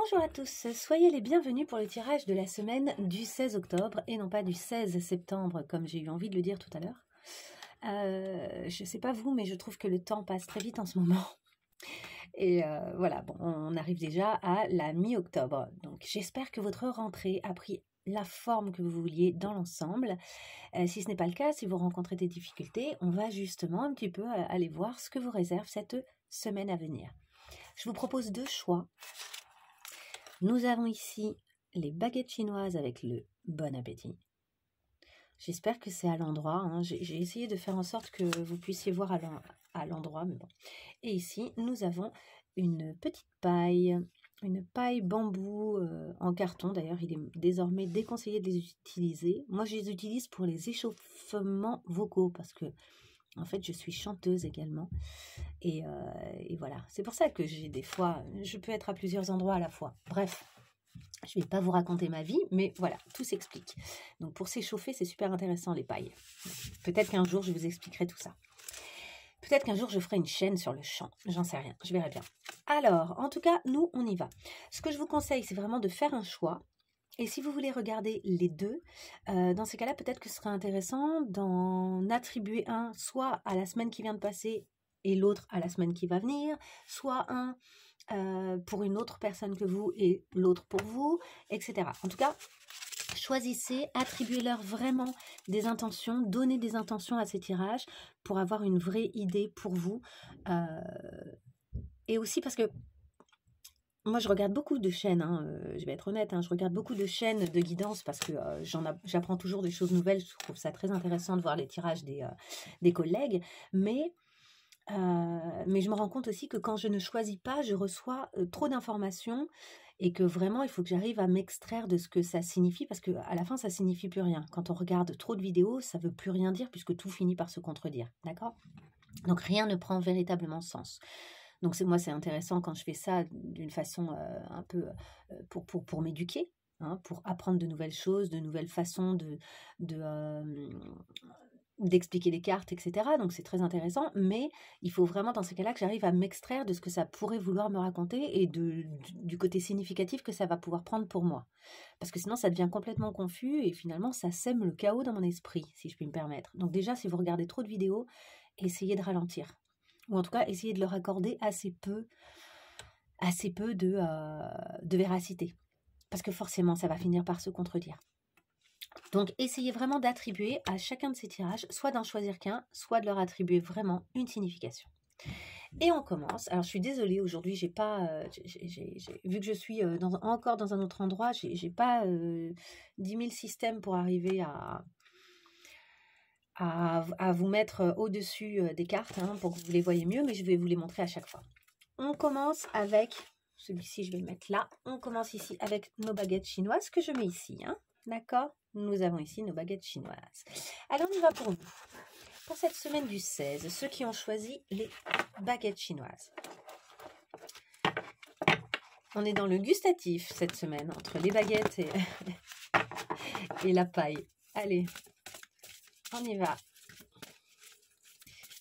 Bonjour à tous, soyez les bienvenus pour le tirage de la semaine du 16 octobre et non pas du 16 septembre comme j'ai eu envie de le dire tout à l'heure. Je ne sais pas vous, mais je trouve que le temps passe très vite en ce moment. Et voilà, bon, on arrive déjà à la mi-octobre. Donc j'espère que votre rentrée a pris la forme que vous vouliez dans l'ensemble. Si ce n'est pas le cas, si vous rencontrez des difficultés, on va justement un petit peu aller voir ce que vous réserve cette semaine à venir. Je vous propose deux choix. Nous avons ici les baguettes chinoises avec le bon appétit. J'espère que c'est à l'endroit. Hein. J'ai essayé de faire en sorte que vous puissiez voir à l'endroit, mais bon. Et ici, nous avons une petite paille, une paille bambou en carton. D'ailleurs, il est désormais déconseillé de les utiliser. Moi, je les utilise pour les échauffements vocaux parce que, en fait, je suis chanteuse également. Et voilà, c'est pour ça que j'ai des fois, je peux être à plusieurs endroits à la fois. Bref, je ne vais pas vous raconter ma vie, mais voilà, tout s'explique. Donc pour s'échauffer, c'est super intéressant les pailles. Peut-être qu'un jour, je vous expliquerai tout ça. Peut-être qu'un jour, je ferai une chaîne sur le chant. J'en sais rien, je verrai bien. Alors, en tout cas, nous, on y va. Ce que je vous conseille, c'est vraiment de faire un choix. Et si vous voulez regarder les deux, dans ces cas-là, peut-être que ce serait intéressant d'en attribuer un soit à la semaine qui vient de passer et l'autre à la semaine qui va venir, soit un pour une autre personne que vous et l'autre pour vous, etc. En tout cas, choisissez, attribuez-leur vraiment des intentions, donnez des intentions à ces tirages pour avoir une vraie idée pour vous. Et aussi parce que moi, je regarde beaucoup de chaînes, hein, je vais être honnête, hein, je regarde beaucoup de chaînes de guidance parce que j'apprends toujours des choses nouvelles. Je trouve ça très intéressant de voir les tirages des collègues. Mais je me rends compte aussi que quand je ne choisis pas, je reçois trop d'informations et que vraiment, il faut que j'arrive à m'extraire de ce que ça signifie parce qu'à la fin, ça signifie plus rien. Quand on regarde trop de vidéos, ça veut plus rien dire puisque tout finit par se contredire, d'accord? Donc, rien ne prend véritablement sens. Donc, moi, c'est intéressant quand je fais ça d'une façon un peu pour m'éduquer, hein, pour apprendre de nouvelles choses, de nouvelles façons d'expliquer les cartes, etc. Donc c'est très intéressant, mais il faut vraiment dans ces cas-là que j'arrive à m'extraire de ce que ça pourrait vouloir me raconter et du côté significatif que ça va pouvoir prendre pour moi. Parce que sinon ça devient complètement confus et finalement ça sème le chaos dans mon esprit, si je puis me permettre. Donc déjà, si vous regardez trop de vidéos, essayez de ralentir. Ou en tout cas, essayez de leur accorder assez peu de véracité. Parce que forcément, ça va finir par se contredire. Donc, essayez vraiment d'attribuer à chacun de ces tirages, soit d'en choisir qu'un, soit de leur attribuer vraiment une signification. Et on commence. Alors, je suis désolée, aujourd'hui, j'ai pas, vu que je suis encore dans un autre endroit, j'ai pas 10 000 systèmes pour arriver à vous mettre au-dessus des cartes, hein, pour que vous les voyez mieux, mais je vais vous les montrer à chaque fois. On commence avec, celui-ci, je vais le mettre là. On commence ici avec nos baguettes chinoises que je mets ici, hein. D'accord? Nous avons ici nos baguettes chinoises. Alors, on y va pour vous. Pour cette semaine du 16, ceux qui ont choisi les baguettes chinoises. On est dans le gustatif cette semaine, entre les baguettes et la paille. Allez, on y va.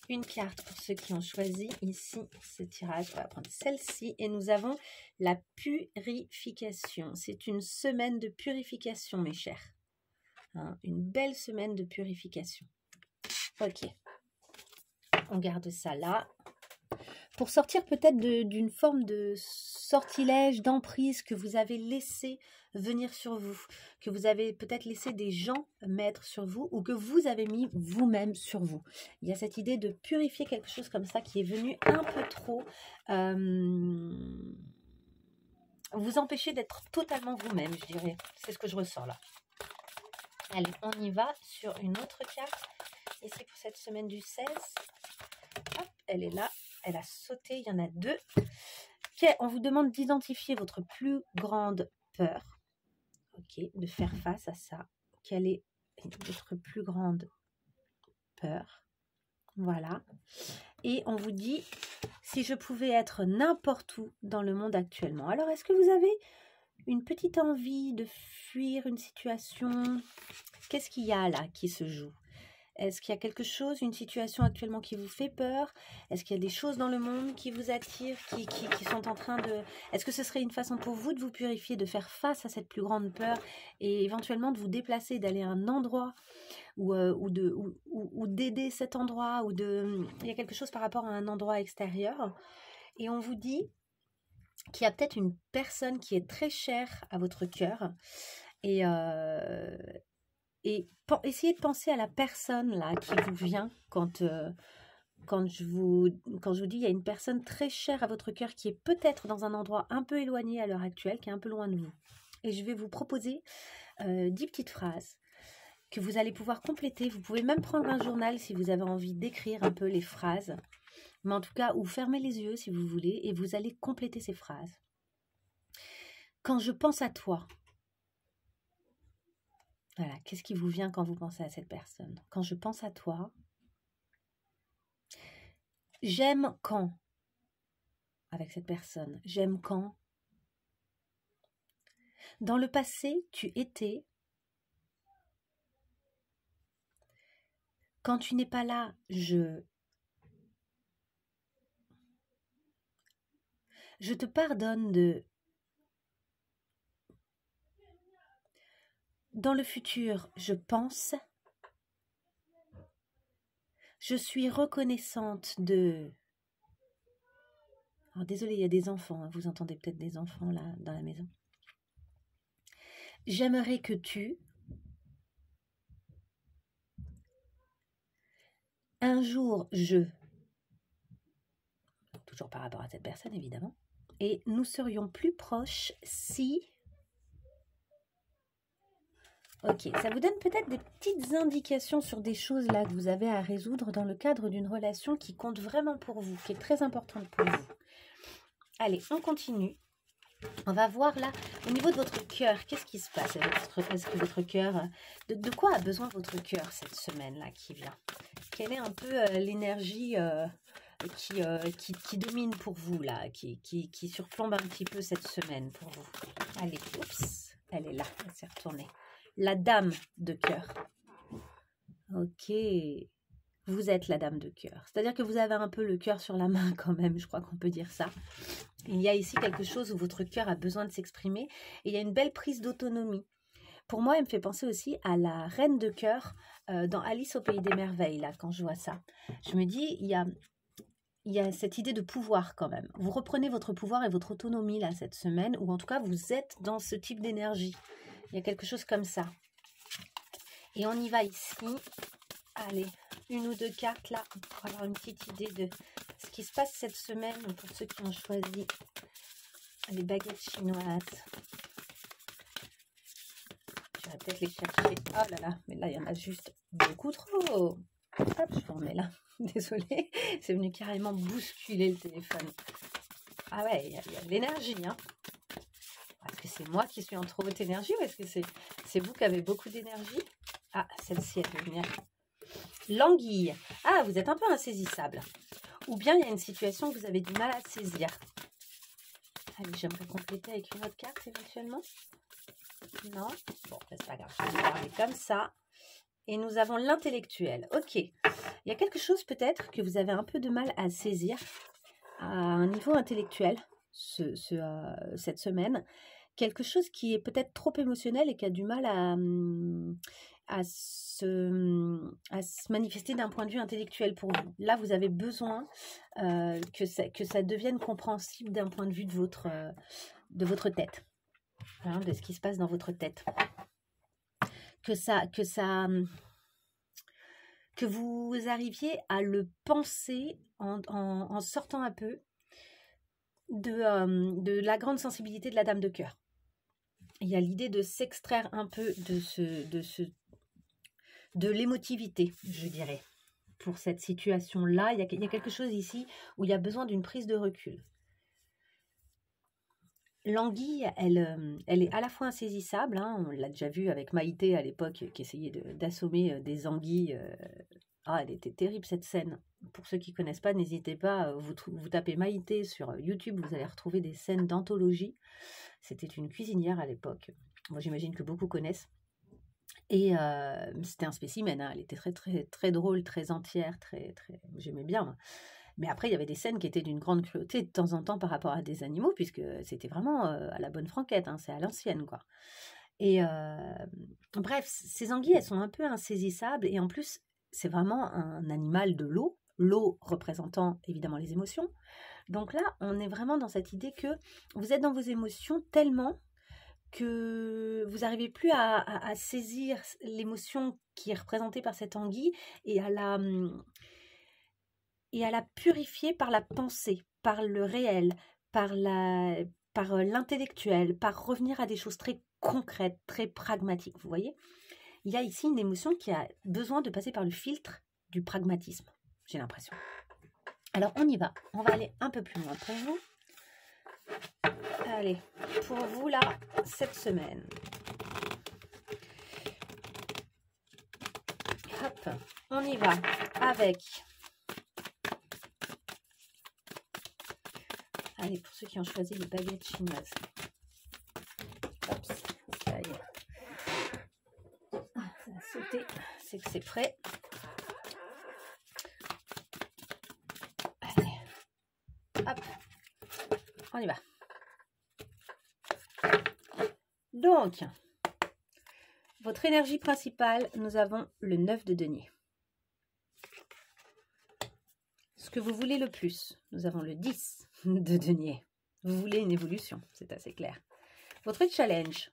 Une carte pour ceux qui ont choisi ici ce tirage. On va prendre celle-ci et nous avons la purification. C'est une semaine de purification, mes chers. Hein, une belle semaine de purification. Ok. On garde ça là. Pour sortir peut-être d'une forme de sortilège, d'emprise que vous avez laissé venir sur vous, que vous avez peut-être laissé des gens mettre sur vous ou que vous avez mis vous-même sur vous. Il y a cette idée de purifier quelque chose comme ça qui est venu un peu trop vous empêcher d'être totalement vous-même, je dirais. C'est ce que je ressens là. Allez, on y va sur une autre carte. Ici pour cette semaine du 16. Hop, elle est là. Elle a sauté, il y en a deux. Okay, on vous demande d'identifier votre plus grande peur. Ok, de faire face à ça. Quelle est votre plus grande peur? Voilà. Et on vous dit, si je pouvais être n'importe où dans le monde actuellement. Alors, est-ce que vous avez une petite envie de fuir une situation? Qu'est-ce qu'il y a là qui se joue? Est-ce qu'il y a quelque chose, une situation actuellement qui vous fait peur? Est-ce qu'il y a des choses dans le monde qui vous attirent, qui sont en train de... Est-ce que ce serait une façon pour vous de vous purifier, de faire face à cette plus grande peur et éventuellement de vous déplacer, d'aller à un endroit ou d'aider cet endroit il y a quelque chose par rapport à un endroit extérieur et on vous dit qu'il y a peut-être une personne qui est très chère à votre cœur et essayez de penser à la personne là qui vous vient quand je vous dis il y a une personne très chère à votre cœur qui est peut-être dans un endroit un peu éloigné à l'heure actuelle, qui est un peu loin de vous. Et je vais vous proposer 10 petites phrases que vous allez pouvoir compléter. Vous pouvez même prendre un journal si vous avez envie d'écrire un peu les phrases. Mais en tout cas, ou fermez les yeux si vous voulez et vous allez compléter ces phrases. Quand je pense à toi, voilà, qu'est-ce qui vous vient quand vous pensez à cette personne? Quand je pense à toi, j'aime quand avec cette personne? J'aime quand? Dans le passé, tu étais. Quand tu n'es pas là, je te pardonne de... Dans le futur, je pense. Je suis reconnaissante de... Alors, désolée, il y a des enfants, hein, vous entendez peut-être des enfants là dans la maison. J'aimerais que tu... Un jour, je... Toujours par rapport à cette personne, évidemment. Et nous serions plus proches si... Ok, ça vous donne peut-être des petites indications sur des choses là que vous avez à résoudre dans le cadre d'une relation qui compte vraiment pour vous, qui est très importante pour vous. Allez, on continue. On va voir là, au niveau de votre cœur, qu'est-ce qui se passe? Est-ce que votre cœur... De quoi a besoin votre cœur cette semaine-là qui vient? Quelle est un peu l'énergie qui domine pour vous là, qui surplombe un petit peu cette semaine pour vous? Allez, oups, elle est là, elle s'est retournée. La dame de cœur. Ok, vous êtes la dame de cœur. C'est-à-dire que vous avez un peu le cœur sur la main quand même, je crois qu'on peut dire ça. Il y a ici quelque chose où votre cœur a besoin de s'exprimer et il y a une belle prise d'autonomie. Pour moi, elle me fait penser aussi à la reine de cœur dans Alice au pays des merveilles, là, quand je vois ça. Je me dis, il y a cette idée de pouvoir quand même. Vous reprenez votre pouvoir et votre autonomie là cette semaine, ou en tout cas, vous êtes dans ce type d'énergie. Il y a quelque chose comme ça. Et on y va ici. Allez, une ou deux cartes là pour avoir une petite idée de ce qui se passe cette semaine pour ceux qui ont choisi les baguettes chinoises. Je vais peut-être les chercher. Oh là là, mais là il y en a juste beaucoup trop. Hop, je vous remets là. Désolée, c'est venu carrément bousculer le téléphone. Ah ouais, il y a de l'énergie, hein. Est-ce que c'est moi qui suis en trop haute énergie ou est-ce que c'est vous qui avez beaucoup d'énergie? Ah, celle-ci, elle peut venir. L'anguille. Ah, vous êtes un peu insaisissable. Ou bien il y a une situation que vous avez du mal à saisir. Allez, j'aimerais compléter avec une autre carte éventuellement. Non? Bon, c'est pas grave. Je vais parler comme ça. Et nous avons l'intellectuel. Ok. Il y a quelque chose peut-être que vous avez un peu de mal à saisir à un niveau intellectuel cette semaine. Quelque chose qui est peut-être trop émotionnel et qui a du mal à se manifester d'un point de vue intellectuel pour vous. Là, vous avez besoin que ça devienne compréhensible d'un point de vue de votre tête, hein, de ce qui se passe dans votre tête. Que vous arriviez à le penser en sortant un peu de la grande sensibilité de la dame de cœur. Il y a l'idée de s'extraire un peu de l'émotivité, je dirais, pour cette situation-là. Il y a quelque chose ici où il y a besoin d'une prise de recul. L'anguille, elle est à la fois insaisissable, hein, on l'a déjà vu avec Maïté à l'époque qui essayait d'assommer des anguilles. Elle était terrible cette scène. Pour ceux qui ne connaissent pas, n'hésitez pas, vous tapez Maïté sur YouTube, vous allez retrouver des scènes d'anthologie. C'était une cuisinière à l'époque. Moi, j'imagine que beaucoup connaissent. Et c'était un spécimen, hein, elle était très drôle, très entière, j'aimais bien, moi. Mais après, il y avait des scènes qui étaient d'une grande cruauté de temps en temps par rapport à des animaux, puisque c'était vraiment à la bonne franquette, hein, c'est à l'ancienne, quoi. Et bref, ces anguilles, elles sont un peu insaisissables, et en plus, c'est vraiment un animal de l'eau représentant évidemment les émotions. Donc là, on est vraiment dans cette idée que vous êtes dans vos émotions tellement que vous n'arrivez plus à saisir l'émotion qui est représentée par cette anguille et et à la purifier par la pensée, par le réel, par l'intellectuel, par revenir à des choses très concrètes, très pragmatiques. Vous voyez, il y a ici une émotion qui a besoin de passer par le filtre du pragmatisme, j'ai l'impression. Alors on y va, on va aller un peu plus loin pour vous. Allez, pour vous là, cette semaine. Hop, on y va avec... Allez, pour ceux qui ont choisi les baguettes chinoises. Hop, ça y est. Ah, ça a sauté, c'est que c'est prêt. Allez, hop, on y va. Donc, votre énergie principale, nous avons le 9 de denier. Ce que vous voulez le plus, nous avons le 10 de denier. Vous voulez une évolution, c'est assez clair. Votre challenge,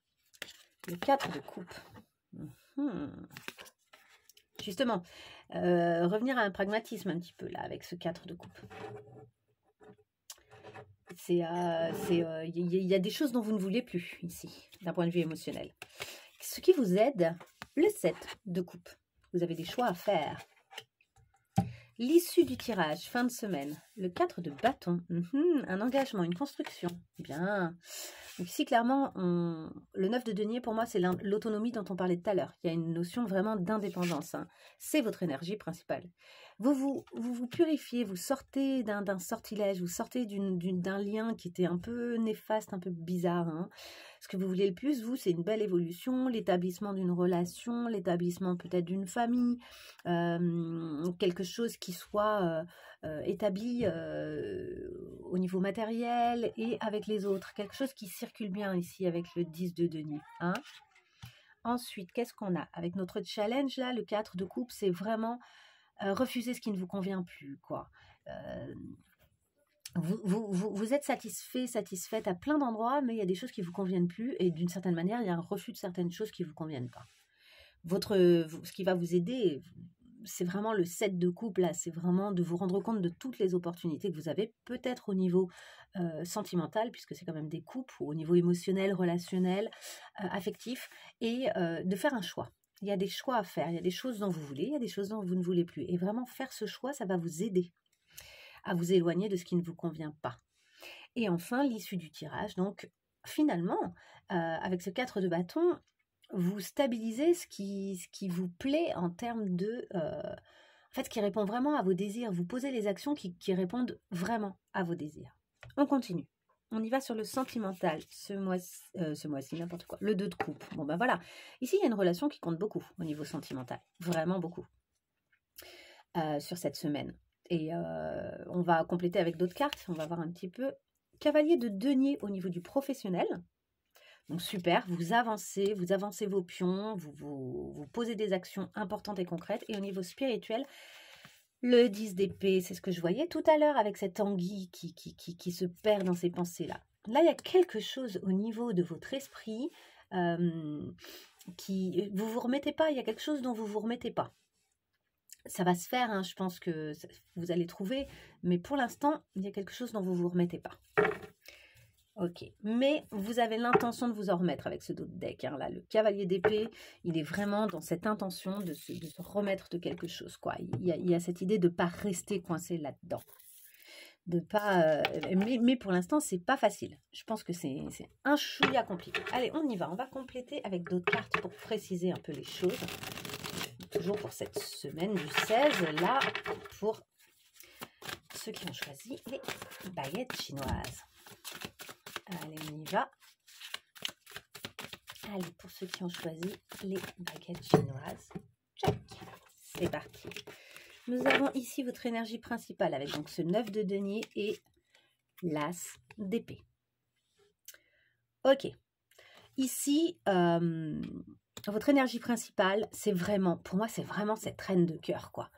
le 4 de coupe. Justement, revenir à un pragmatisme un petit peu là avec ce 4 de coupe. Il y a des choses dont vous ne voulez plus ici, d'un point de vue émotionnel. Ce qui vous aide, le 7 de coupe. Vous avez des choix à faire. L'issue du tirage, fin de semaine, le 4 de bâton, un engagement, une construction, bien. Donc ici, clairement, le 9 de denier, pour moi, c'est l'autonomie dont on parlait tout à l'heure. Il y a une notion vraiment d'indépendance. Hein. C'est votre énergie principale. Vous purifiez, vous sortez d'un sortilège, vous sortez d'un lien qui était un peu néfaste, un peu bizarre. Hein. Ce que vous voulez le plus, vous, c'est une belle évolution, l'établissement d'une relation, l'établissement peut-être d'une famille, quelque chose qui soit établi au niveau matériel et avec les autres. Quelque chose qui circule bien ici avec le 10 de denier. Hein. Ensuite, qu'est-ce qu'on a? Avec notre challenge, là, le 4 de coupe, c'est vraiment refuser ce qui ne vous convient plus, quoi. Vous êtes satisfaite à plein d'endroits, mais il y a des choses qui ne vous conviennent plus, et d'une certaine manière, il y a un refus de certaines choses qui ne vous conviennent pas. Ce qui va vous aider, c'est vraiment le 7 de coupe, là, c'est vraiment de vous rendre compte de toutes les opportunités que vous avez, peut-être au niveau sentimental, puisque c'est quand même des coupes, ou au niveau émotionnel, relationnel, affectif, et de faire un choix. Il y a des choix à faire, il y a des choses dont vous voulez, il y a des choses dont vous ne voulez plus. Et vraiment faire ce choix, ça va vous aider à vous éloigner de ce qui ne vous convient pas. Et enfin, l'issue du tirage. Donc, finalement, avec ce 4 de bâton, vous stabilisez ce qui vous plaît en termes de... en fait, ce qui répond vraiment à vos désirs. Vous posez les actions qui répondent vraiment à vos désirs. On continue. On y va sur le sentimental, ce mois-ci, n'importe quoi. Le 2 de coupe. Bon, ben voilà. Ici, il y a une relation qui compte beaucoup au niveau sentimental. Vraiment beaucoup. Sur cette semaine. Et on va compléter avec d'autres cartes. On va voir un petit peu. Cavalier de denier au niveau du professionnel. Donc super, vous avancez vos pions, vous posez des actions importantes et concrètes. Et au niveau spirituel, le 10 d'épée, c'est ce que je voyais tout à l'heure avec cette anguille qui se perd dans ses pensées-là. Là, il y a quelque chose au niveau de votre esprit vous remettez pas, il y a quelque chose dont vous vous remettez pas. Ça va se faire, hein, je pense que vous allez trouver, mais pour l'instant, il y a quelque chose dont vous vous remettez pas. Ok, mais vous avez l'intention de vous en remettre avec ce dos de deck. Hein. Là, le cavalier d'épée, il est vraiment dans cette intention de se remettre de quelque chose. Quoi. Il y a cette idée de ne pas rester coincé là-dedans. Mais pour l'instant, c'est pas facile. Je pense que c'est un chouïa compliqué. Allez, on y va. On va compléter avec d'autres cartes pour préciser un peu les choses. Toujours pour cette semaine du 16, là, pour ceux qui ont choisi les baguettes chinoises. Allez, on y va. Allez, pour ceux qui ont choisi les baguettes chinoises, check. C'est parti. Nous avons ici votre énergie principale avec donc ce 9 de denier et l'as d'épée. Ok. Ici, votre énergie principale, c'est vraiment, pour moi, c'est vraiment cette reine de cœur, quoi.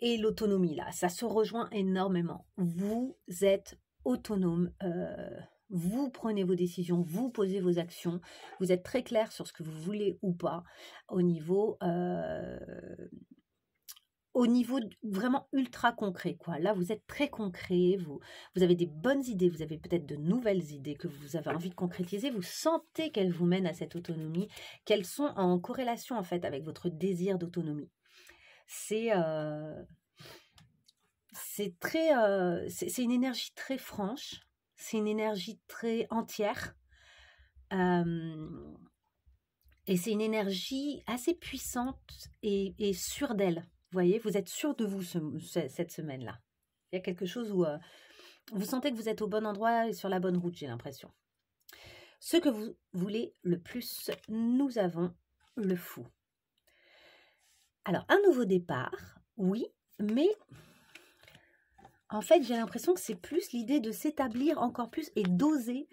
Et l'autonomie, là, ça se rejoint énormément. Vous êtes autonome, vous prenez vos décisions, vous posez vos actions, vous êtes très clair sur ce que vous voulez ou pas au niveau vraiment ultra concret, quoi. Là, vous êtes très concret, vous avez des bonnes idées, vous avez peut-être de nouvelles idées que vous avez envie de concrétiser, vous sentez qu'elles vous mènent à cette autonomie, qu'elles sont en corrélation, en fait, avec votre désir d'autonomie. C'est une énergie très franche, c'est une énergie très entière, et c'est une énergie assez puissante et sûre d'elle. Vous voyez, vous êtes sûr de vous cette semaine-là. Il y a quelque chose où vous sentez que vous êtes au bon endroit et sur la bonne route, j'ai l'impression. Ce que vous voulez le plus, nous avons le fou. Alors, un nouveau départ, oui, mais en fait, j'ai l'impression que c'est plus l'idée de s'établir encore plus et d'oser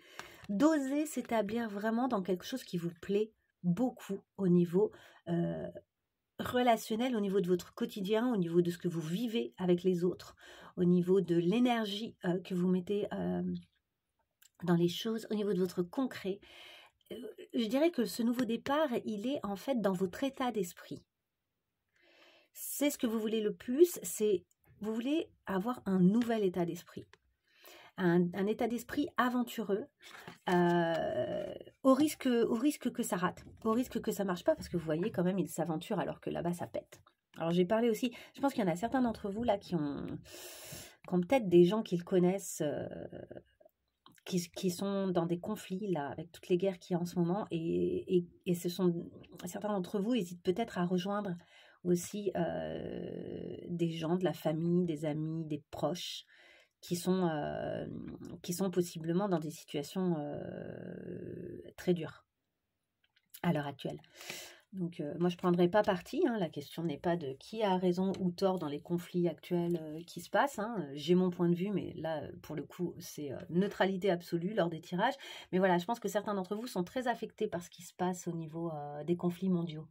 s'établir vraiment dans quelque chose qui vous plaît beaucoup au niveau relationnel, au niveau de votre quotidien, au niveau de ce que vous vivez avec les autres, au niveau de l'énergie que vous mettez dans les choses, au niveau de votre concret. Je dirais que ce nouveau départ, il est en fait dans votre état d'esprit. C'est ce que vous voulez le plus, c'est vous voulez avoir un nouvel état d'esprit. Un état d'esprit aventureux, au risque que ça rate, au risque que ça marche pas, parce que vous voyez quand même, il s'aventure alors que là-bas, ça pète. Alors, j'ai parlé aussi, je pense qu'il y en a certains d'entre vous là qui ont peut-être des gens qu'ils connaissent, qui sont dans des conflits là, avec toutes les guerres qu'il y a en ce moment, et ce sont certains d'entre vous hésitent peut-être à rejoindre aussi des gens de la famille, des amis, des proches, qui sont possiblement dans des situations très dures à l'heure actuelle. Donc, moi, je ne prendrai pas parti. Hein, la question n'est pas de qui a raison ou tort dans les conflits actuels qui se passent. Hein. J'ai mon point de vue, mais là, pour le coup, c'est neutralité absolue lors des tirages. Mais voilà, je pense que certains d'entre vous sont très affectés par ce qui se passe au niveau des conflits mondiaux.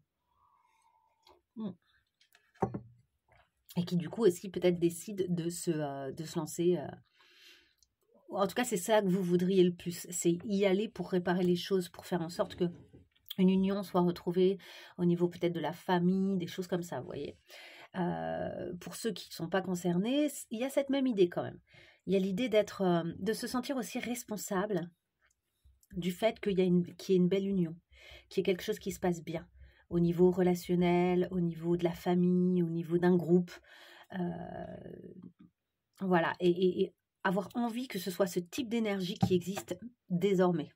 Et qui, du coup, aussi peut-être décident de se lancer... En tout cas, c'est ça que vous voudriez le plus. C'est y aller pour réparer les choses, pour faire en sorte que une union soit retrouvée au niveau peut-être de la famille, des choses comme ça, vous voyez. Pour ceux qui ne sont pas concernés, il y a cette même idée quand même. Il y a l'idée de se sentir aussi responsable du fait qu'il y ait une belle union, qu'il y ait quelque chose qui se passe bien au niveau relationnel, au niveau de la famille, au niveau d'un groupe. Voilà, et avoir envie que ce soit ce type d'énergie qui existe désormais.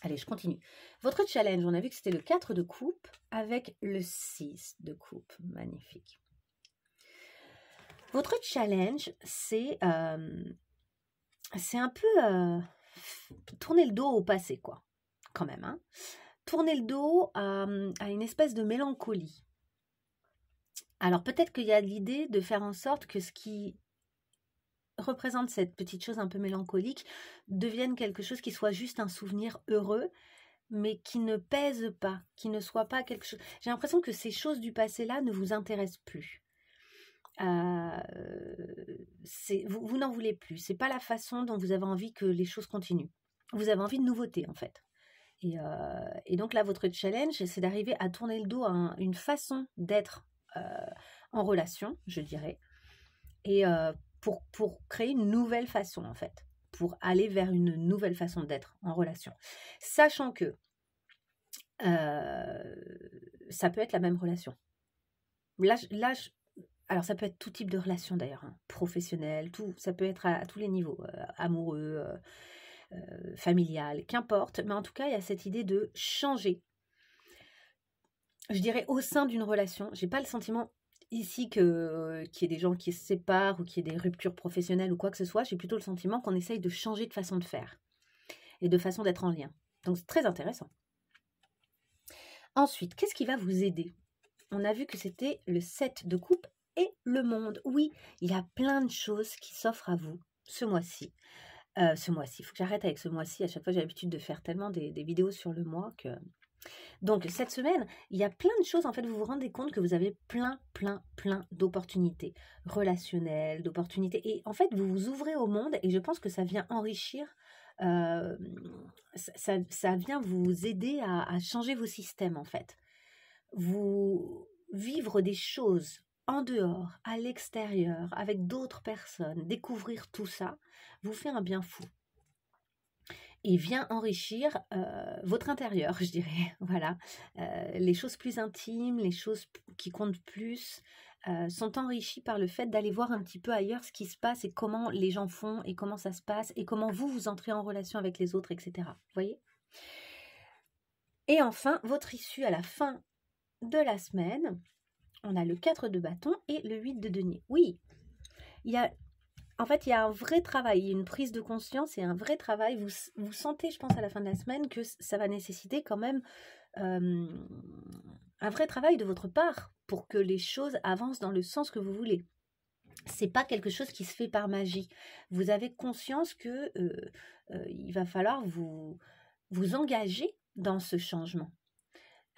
Allez, je continue. Votre challenge, on a vu que c'était le 4 de coupe avec le 6 de coupe. Magnifique. Votre challenge, c'est un peu tourner le dos au passé, quoi. Quand même, hein. Tourner le dos à une espèce de mélancolie. Alors, peut-être qu'il y a l'idée de faire en sorte que ce qui représente cette petite chose un peu mélancolique devienne quelque chose qui soit juste un souvenir heureux, mais qui ne pèse pas, qui ne soit pas quelque chose... J'ai l'impression que ces choses du passé-là ne vous intéressent plus. Vous n'en voulez plus. C'est pas la façon dont vous avez envie que les choses continuent. Vous avez envie de nouveauté, en fait. Et donc là, votre challenge, c'est d'arriver à tourner le dos à une façon d'être en relation, je dirais, et pour créer une nouvelle façon, en fait, pour aller vers une nouvelle façon d'être en relation. Sachant que ça peut être la même relation. Alors ça peut être tout type de relation d'ailleurs, hein, professionnelle, ça peut être à tous les niveaux, amoureux, familial, qu'importe, mais en tout cas, il y a cette idée de changer. Je dirais au sein d'une relation, j'ai pas le sentiment ici qu'il y ait des gens qui se séparent ou qu'il y ait des ruptures professionnelles ou quoi que ce soit, j'ai plutôt le sentiment qu'on essaye de changer de façon de faire et de façon d'être en lien. Donc c'est très intéressant. Ensuite, qu'est-ce qui va vous aider? On a vu que c'était le 7 de coupe et le monde. Oui, il y a plein de choses qui s'offrent à vous ce mois-ci. Il faut que j'arrête avec ce mois-ci. À chaque fois, j'ai l'habitude de faire tellement des vidéos sur le mois que... Donc, cette semaine, il y a plein de choses. En fait, vous vous rendez compte que vous avez plein d'opportunités relationnelles, d'opportunités. Et en fait, vous vous ouvrez au monde et je pense que ça vient enrichir, ça vient vous aider à changer vos systèmes, en fait. Vous vivre des choses en dehors, à l'extérieur, avec d'autres personnes, découvrir tout ça, vous fait un bien fou. Et vient enrichir votre intérieur, je dirais. Voilà. Les choses plus intimes, les choses qui comptent plus, sont enrichies par le fait d'aller voir un petit peu ailleurs ce qui se passe et comment les gens font et comment ça se passe et comment vous entrez en relation avec les autres, etc. Vous voyez? Et enfin, votre issue à la fin de la semaine, on a le 4 de bâton et le 8 de denier. Oui, en fait, il y a un vrai travail, il y a une prise de conscience et un vrai travail. Vous sentez, je pense, à la fin de la semaine que ça va nécessiter quand même un vrai travail de votre part pour que les choses avancent dans le sens que vous voulez. C'est pas quelque chose qui se fait par magie. Vous avez conscience que il va falloir vous engager dans ce changement.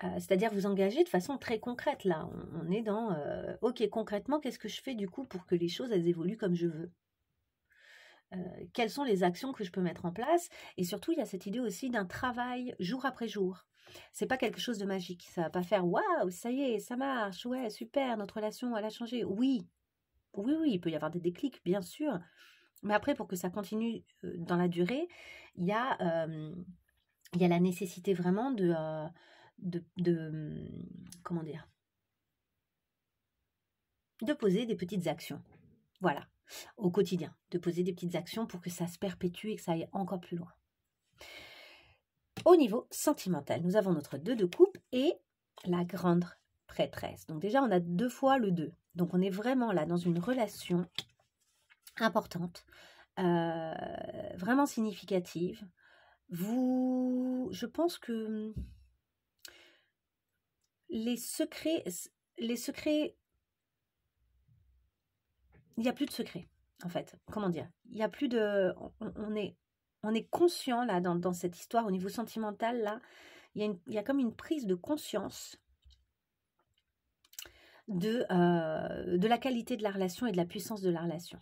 C'est-à-dire vous engager de façon très concrète là. On est dans ok, concrètement, qu'est-ce que je fais du coup pour que les choses elles évoluent comme je veux? Quelles sont les actions que je peux mettre en place? Et surtout, il y a cette idée aussi d'un travail jour après jour. C'est pas quelque chose de magique. Ça va pas faire waouh, ça y est, ça marche, ouais, super, notre relation elle a changé. Oui, il peut y avoir des déclics, bien sûr. Mais après, pour que ça continue dans la durée, il y a la nécessité vraiment de comment dire, de poser des petites actions. Voilà, au quotidien, de poser des petites actions pour que ça se perpétue et que ça aille encore plus loin. Au niveau sentimental, nous avons notre 2 de coupe et la grande prêtresse. Donc déjà, on a 2 fois le 2. Donc on est vraiment là dans une relation importante, vraiment significative. Je pense que les secrets, il n'y a plus de secrets, en fait. Comment dire? Il n'y a plus de... On est conscient, là, dans cette histoire, au niveau sentimental, là, il y a comme une prise de conscience de la qualité de la relation et de la puissance de la relation.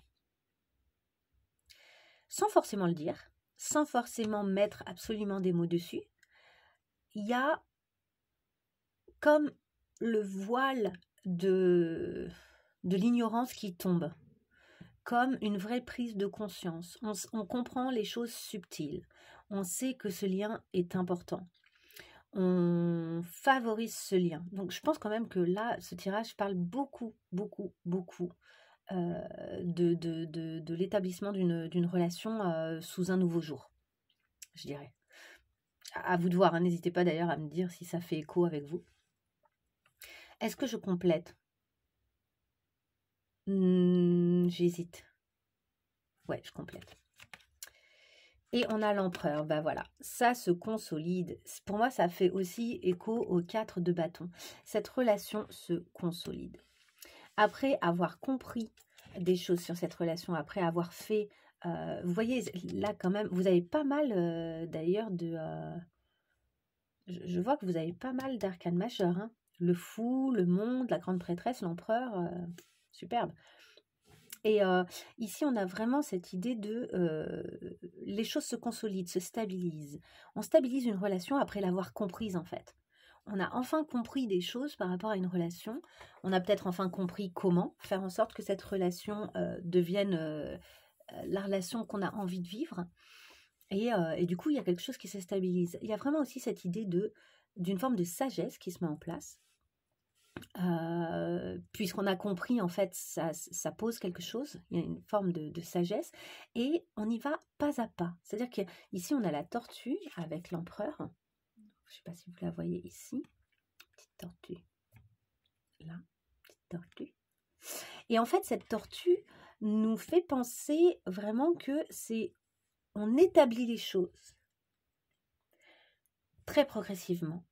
Sans forcément le dire, sans forcément mettre absolument des mots dessus, il y a comme le voile de l'ignorance qui tombe, comme une vraie prise de conscience. On comprend les choses subtiles, on sait que ce lien est important, on favorise ce lien. Donc je pense quand même que là, ce tirage parle beaucoup de l'établissement d'une relation sous un nouveau jour, je dirais. À vous de voir, hein. N'hésitez pas d'ailleurs à me dire si ça fait écho avec vous. Est-ce que je complète? J'hésite. Ouais, je complète. Et on a l'empereur, bah voilà, ça se consolide. Pour moi, ça fait aussi écho aux 4 de bâton. Cette relation se consolide. Après avoir compris des choses sur cette relation, après avoir fait... vous voyez, là quand même, vous avez pas mal d'ailleurs de... je vois que vous avez pas mal d'arcanes majeures. Hein. Le fou, le monde, la grande prêtresse, l'empereur, superbe. Et ici, on a vraiment cette idée de les choses se consolident, se stabilisent. On stabilise une relation après l'avoir comprise en fait. On a enfin compris des choses par rapport à une relation. On a peut-être enfin compris comment faire en sorte que cette relation devienne la relation qu'on a envie de vivre. Et du coup, il y a quelque chose qui se stabilise. Il y a vraiment aussi cette idée d'une forme de sagesse qui se met en place. Puisqu'on a compris, en fait, ça pose quelque chose, il y a une forme de sagesse, et on y va pas à pas. C'est-à-dire qu'ici, on a la tortue avec l'empereur. Je ne sais pas si vous la voyez ici. Petite tortue. Là, petite tortue. Et en fait, cette tortue nous fait penser vraiment que on établit les choses. très progressivement,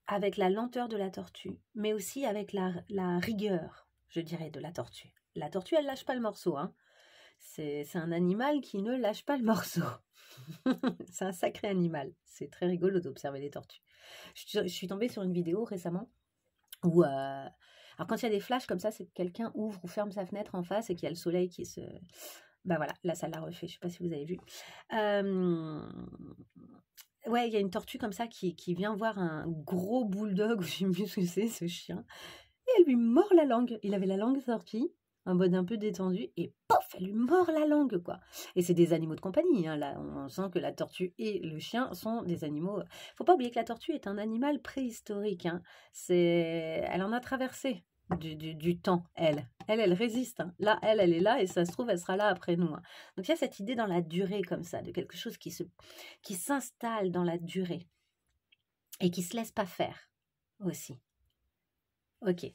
avec la lenteur de la tortue, mais aussi avec la rigueur, je dirais, de la tortue. La tortue, elle lâche pas le morceau, hein. C'est un animal qui ne lâche pas le morceau. C'est un sacré animal. C'est très rigolo d'observer les tortues. Je suis tombée sur une vidéo récemment où... alors quand il y a des flashs comme ça, c'est que quelqu'un ouvre ou ferme sa fenêtre en face et qu'il y a le soleil qui se... Bah voilà, là ça l'a refait, je sais pas si vous avez vu. Ouais, il y a une tortue comme ça qui vient voir un gros bulldog, je sais plus ce que c'est, ce chien, et elle lui mord la langue. Il avait la langue sortie, en mode un peu détendu, et pof, elle lui mord la langue, quoi. Et c'est des animaux de compagnie, hein, là, on sent que la tortue et le chien sont des animaux... Faut pas oublier que la tortue est un animal préhistorique, hein. Elle en a traversé du temps, elle. Elle résiste, hein. Là, elle est là, et ça se trouve, elle sera là après nous, hein. Donc il y a cette idée dans la durée, comme ça, de quelque chose qui s'installe dans la durée, et qui se laisse pas faire, aussi. Ok.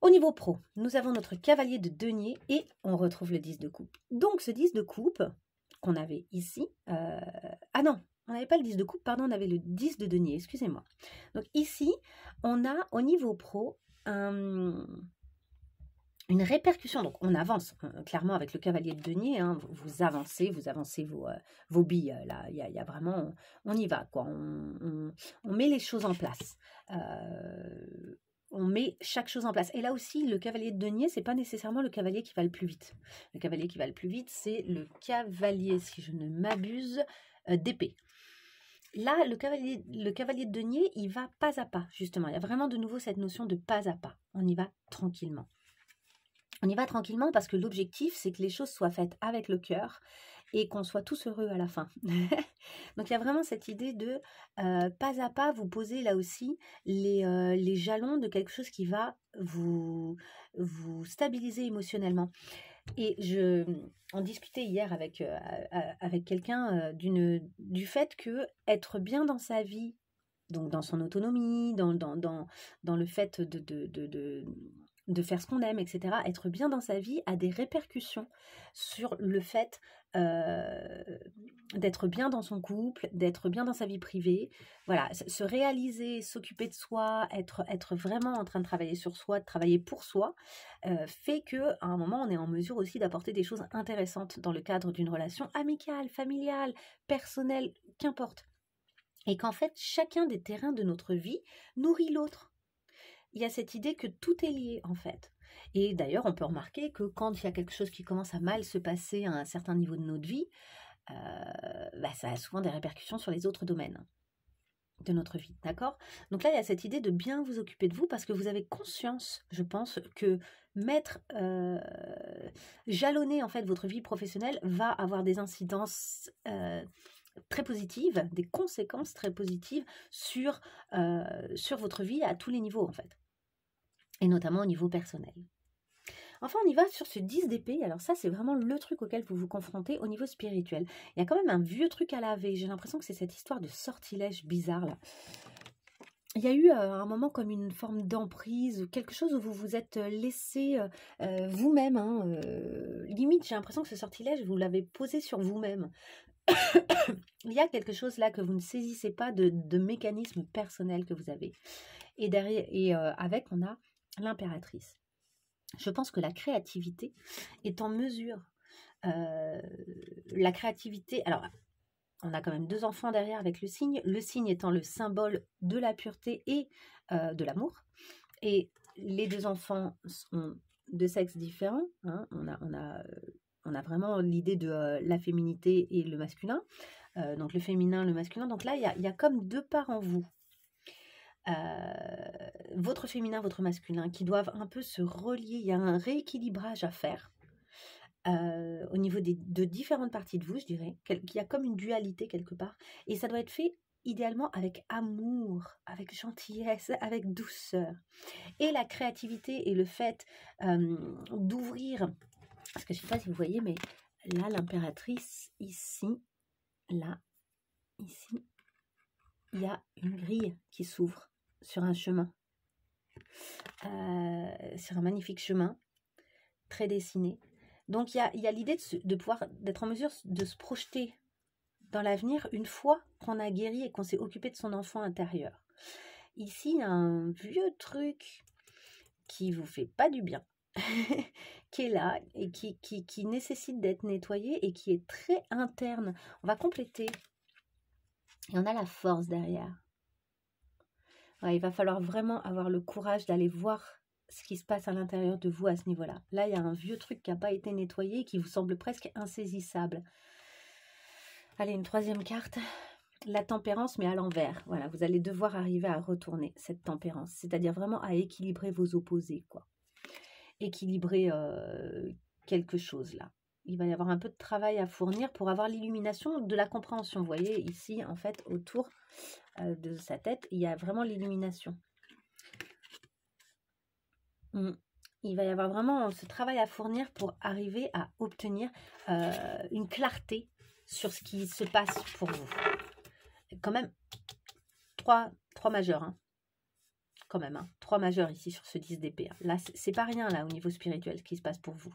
Au niveau pro, nous avons notre cavalier de denier et on retrouve le 10 de coupe. Donc ce 10 de coupe qu'on avait ici, ah non, on n'avait pas le 10 de coupe, pardon, on avait le 10 de denier, excusez-moi. Donc ici, on a au niveau pro une répercussion, donc on avance clairement avec le cavalier de denier, hein, vous avancez vos billes, là, il y a vraiment, on y va, quoi, on met les choses en place. On met chaque chose en place. Et là aussi, le cavalier de denier, c'est pas nécessairement le cavalier qui va le plus vite. Le cavalier qui va le plus vite, c'est le cavalier, si je ne m'abuse, d'épée. Là, le cavalier de denier, il va pas à pas, justement. Il y a vraiment de nouveau cette notion de pas à pas. On y va tranquillement. On y va tranquillement parce que l'objectif, c'est que les choses soient faites avec le cœur et qu'on soit tous heureux à la fin. Donc il y a vraiment cette idée de pas à pas vous poser là aussi les jalons de quelque chose qui va vous stabiliser émotionnellement. Et on discutait hier avec quelqu'un du fait que être bien dans sa vie, donc dans son autonomie, dans le fait de faire ce qu'on aime, etc., être bien dans sa vie a des répercussions sur le fait d'être bien dans son couple, d'être bien dans sa vie privée. Voilà, se réaliser, s'occuper de soi, être vraiment en train de travailler sur soi, de travailler pour soi, fait qu'à un moment, on est en mesure aussi d'apporter des choses intéressantes dans le cadre d'une relation amicale, familiale, personnelle, qu'importe. Et qu'en fait, chacun des terrains de notre vie nourrit l'autre. Il y a cette idée que tout est lié, en fait. Et d'ailleurs, on peut remarquer que quand il y a quelque chose qui commence à mal se passer à un certain niveau de notre vie, ça a souvent des répercussions sur les autres domaines de notre vie, d'accord? Donc là, il y a cette idée de bien vous occuper de vous parce que vous avez conscience, je pense, que jalonner en fait votre vie professionnelle va avoir des incidences très positives, des conséquences très positives sur votre vie à tous les niveaux en fait, et notamment au niveau personnel. Enfin, on y va sur ce 10 d'épée. Alors ça, c'est vraiment le truc auquel vous vous confrontez au niveau spirituel. Il y a quand même un vieux truc à laver. J'ai l'impression que c'est cette histoire de sortilège bizarre là. Il y a eu un moment comme une forme d'emprise, quelque chose où vous vous êtes laissé vous-même. Hein, limite, j'ai l'impression que ce sortilège, vous l'avez posé sur vous-même. Il y a quelque chose là que vous ne saisissez pas de mécanisme personnel que vous avez. Et derrière, avec, on a l'impératrice. Je pense que la créativité est en mesure. La créativité, alors on a quand même 2 enfants derrière avec le signe étant le symbole de la pureté et de l'amour. Et les 2 enfants sont de sexes différents. Hein. On a vraiment l'idée de la féminité et le masculin. Donc le féminin, le masculin. Donc là, il y a comme 2 parts en vous. Votre féminin, votre masculin, qui doivent un peu se relier. Il y a un rééquilibrage à faire au niveau de différentes parties de vous, je dirais. Il y a comme une dualité quelque part. Et ça doit être fait idéalement avec amour, avec gentillesse, avec douceur. Et la créativité et le fait d'ouvrir, parce que je ne sais pas si vous voyez, mais là, l'impératrice, ici, là, ici, il y a une grille qui s'ouvre sur un chemin, sur un magnifique chemin, très dessiné. Donc il y a l'idée de pouvoir, d'être en mesure de se projeter dans l'avenir une fois qu'on a guéri et qu'on s'est occupé de son enfant intérieur. Ici, il y a un vieux truc qui vous fait pas du bien, qui est là et qui nécessite d'être nettoyé et qui est très interne. On va compléter. Et on a la force derrière. Ouais, il va falloir vraiment avoir le courage d'aller voir ce qui se passe à l'intérieur de vous à ce niveau-là. Là, il y a un vieux truc qui n'a pas été nettoyé et qui vous semble presque insaisissable. Allez, une troisième carte. La tempérance, mais à l'envers. Voilà, vous allez devoir arriver à retourner cette tempérance. C'est-à-dire vraiment à équilibrer vos opposés, quoi. Équilibrer quelque chose, là. Il va y avoir un peu de travail à fournir pour avoir l'illumination de la compréhension. Vous voyez, ici, en fait, autour de sa tête, il y a vraiment l'illumination. Il va y avoir vraiment ce travail à fournir pour arriver à obtenir une clarté sur ce qui se passe pour vous. Quand même, trois majeurs, hein. Quand même, hein. 3 majeurs ici sur ce 10 d'épée. Là, c'est pas rien, là, au niveau spirituel, ce qui se passe pour vous.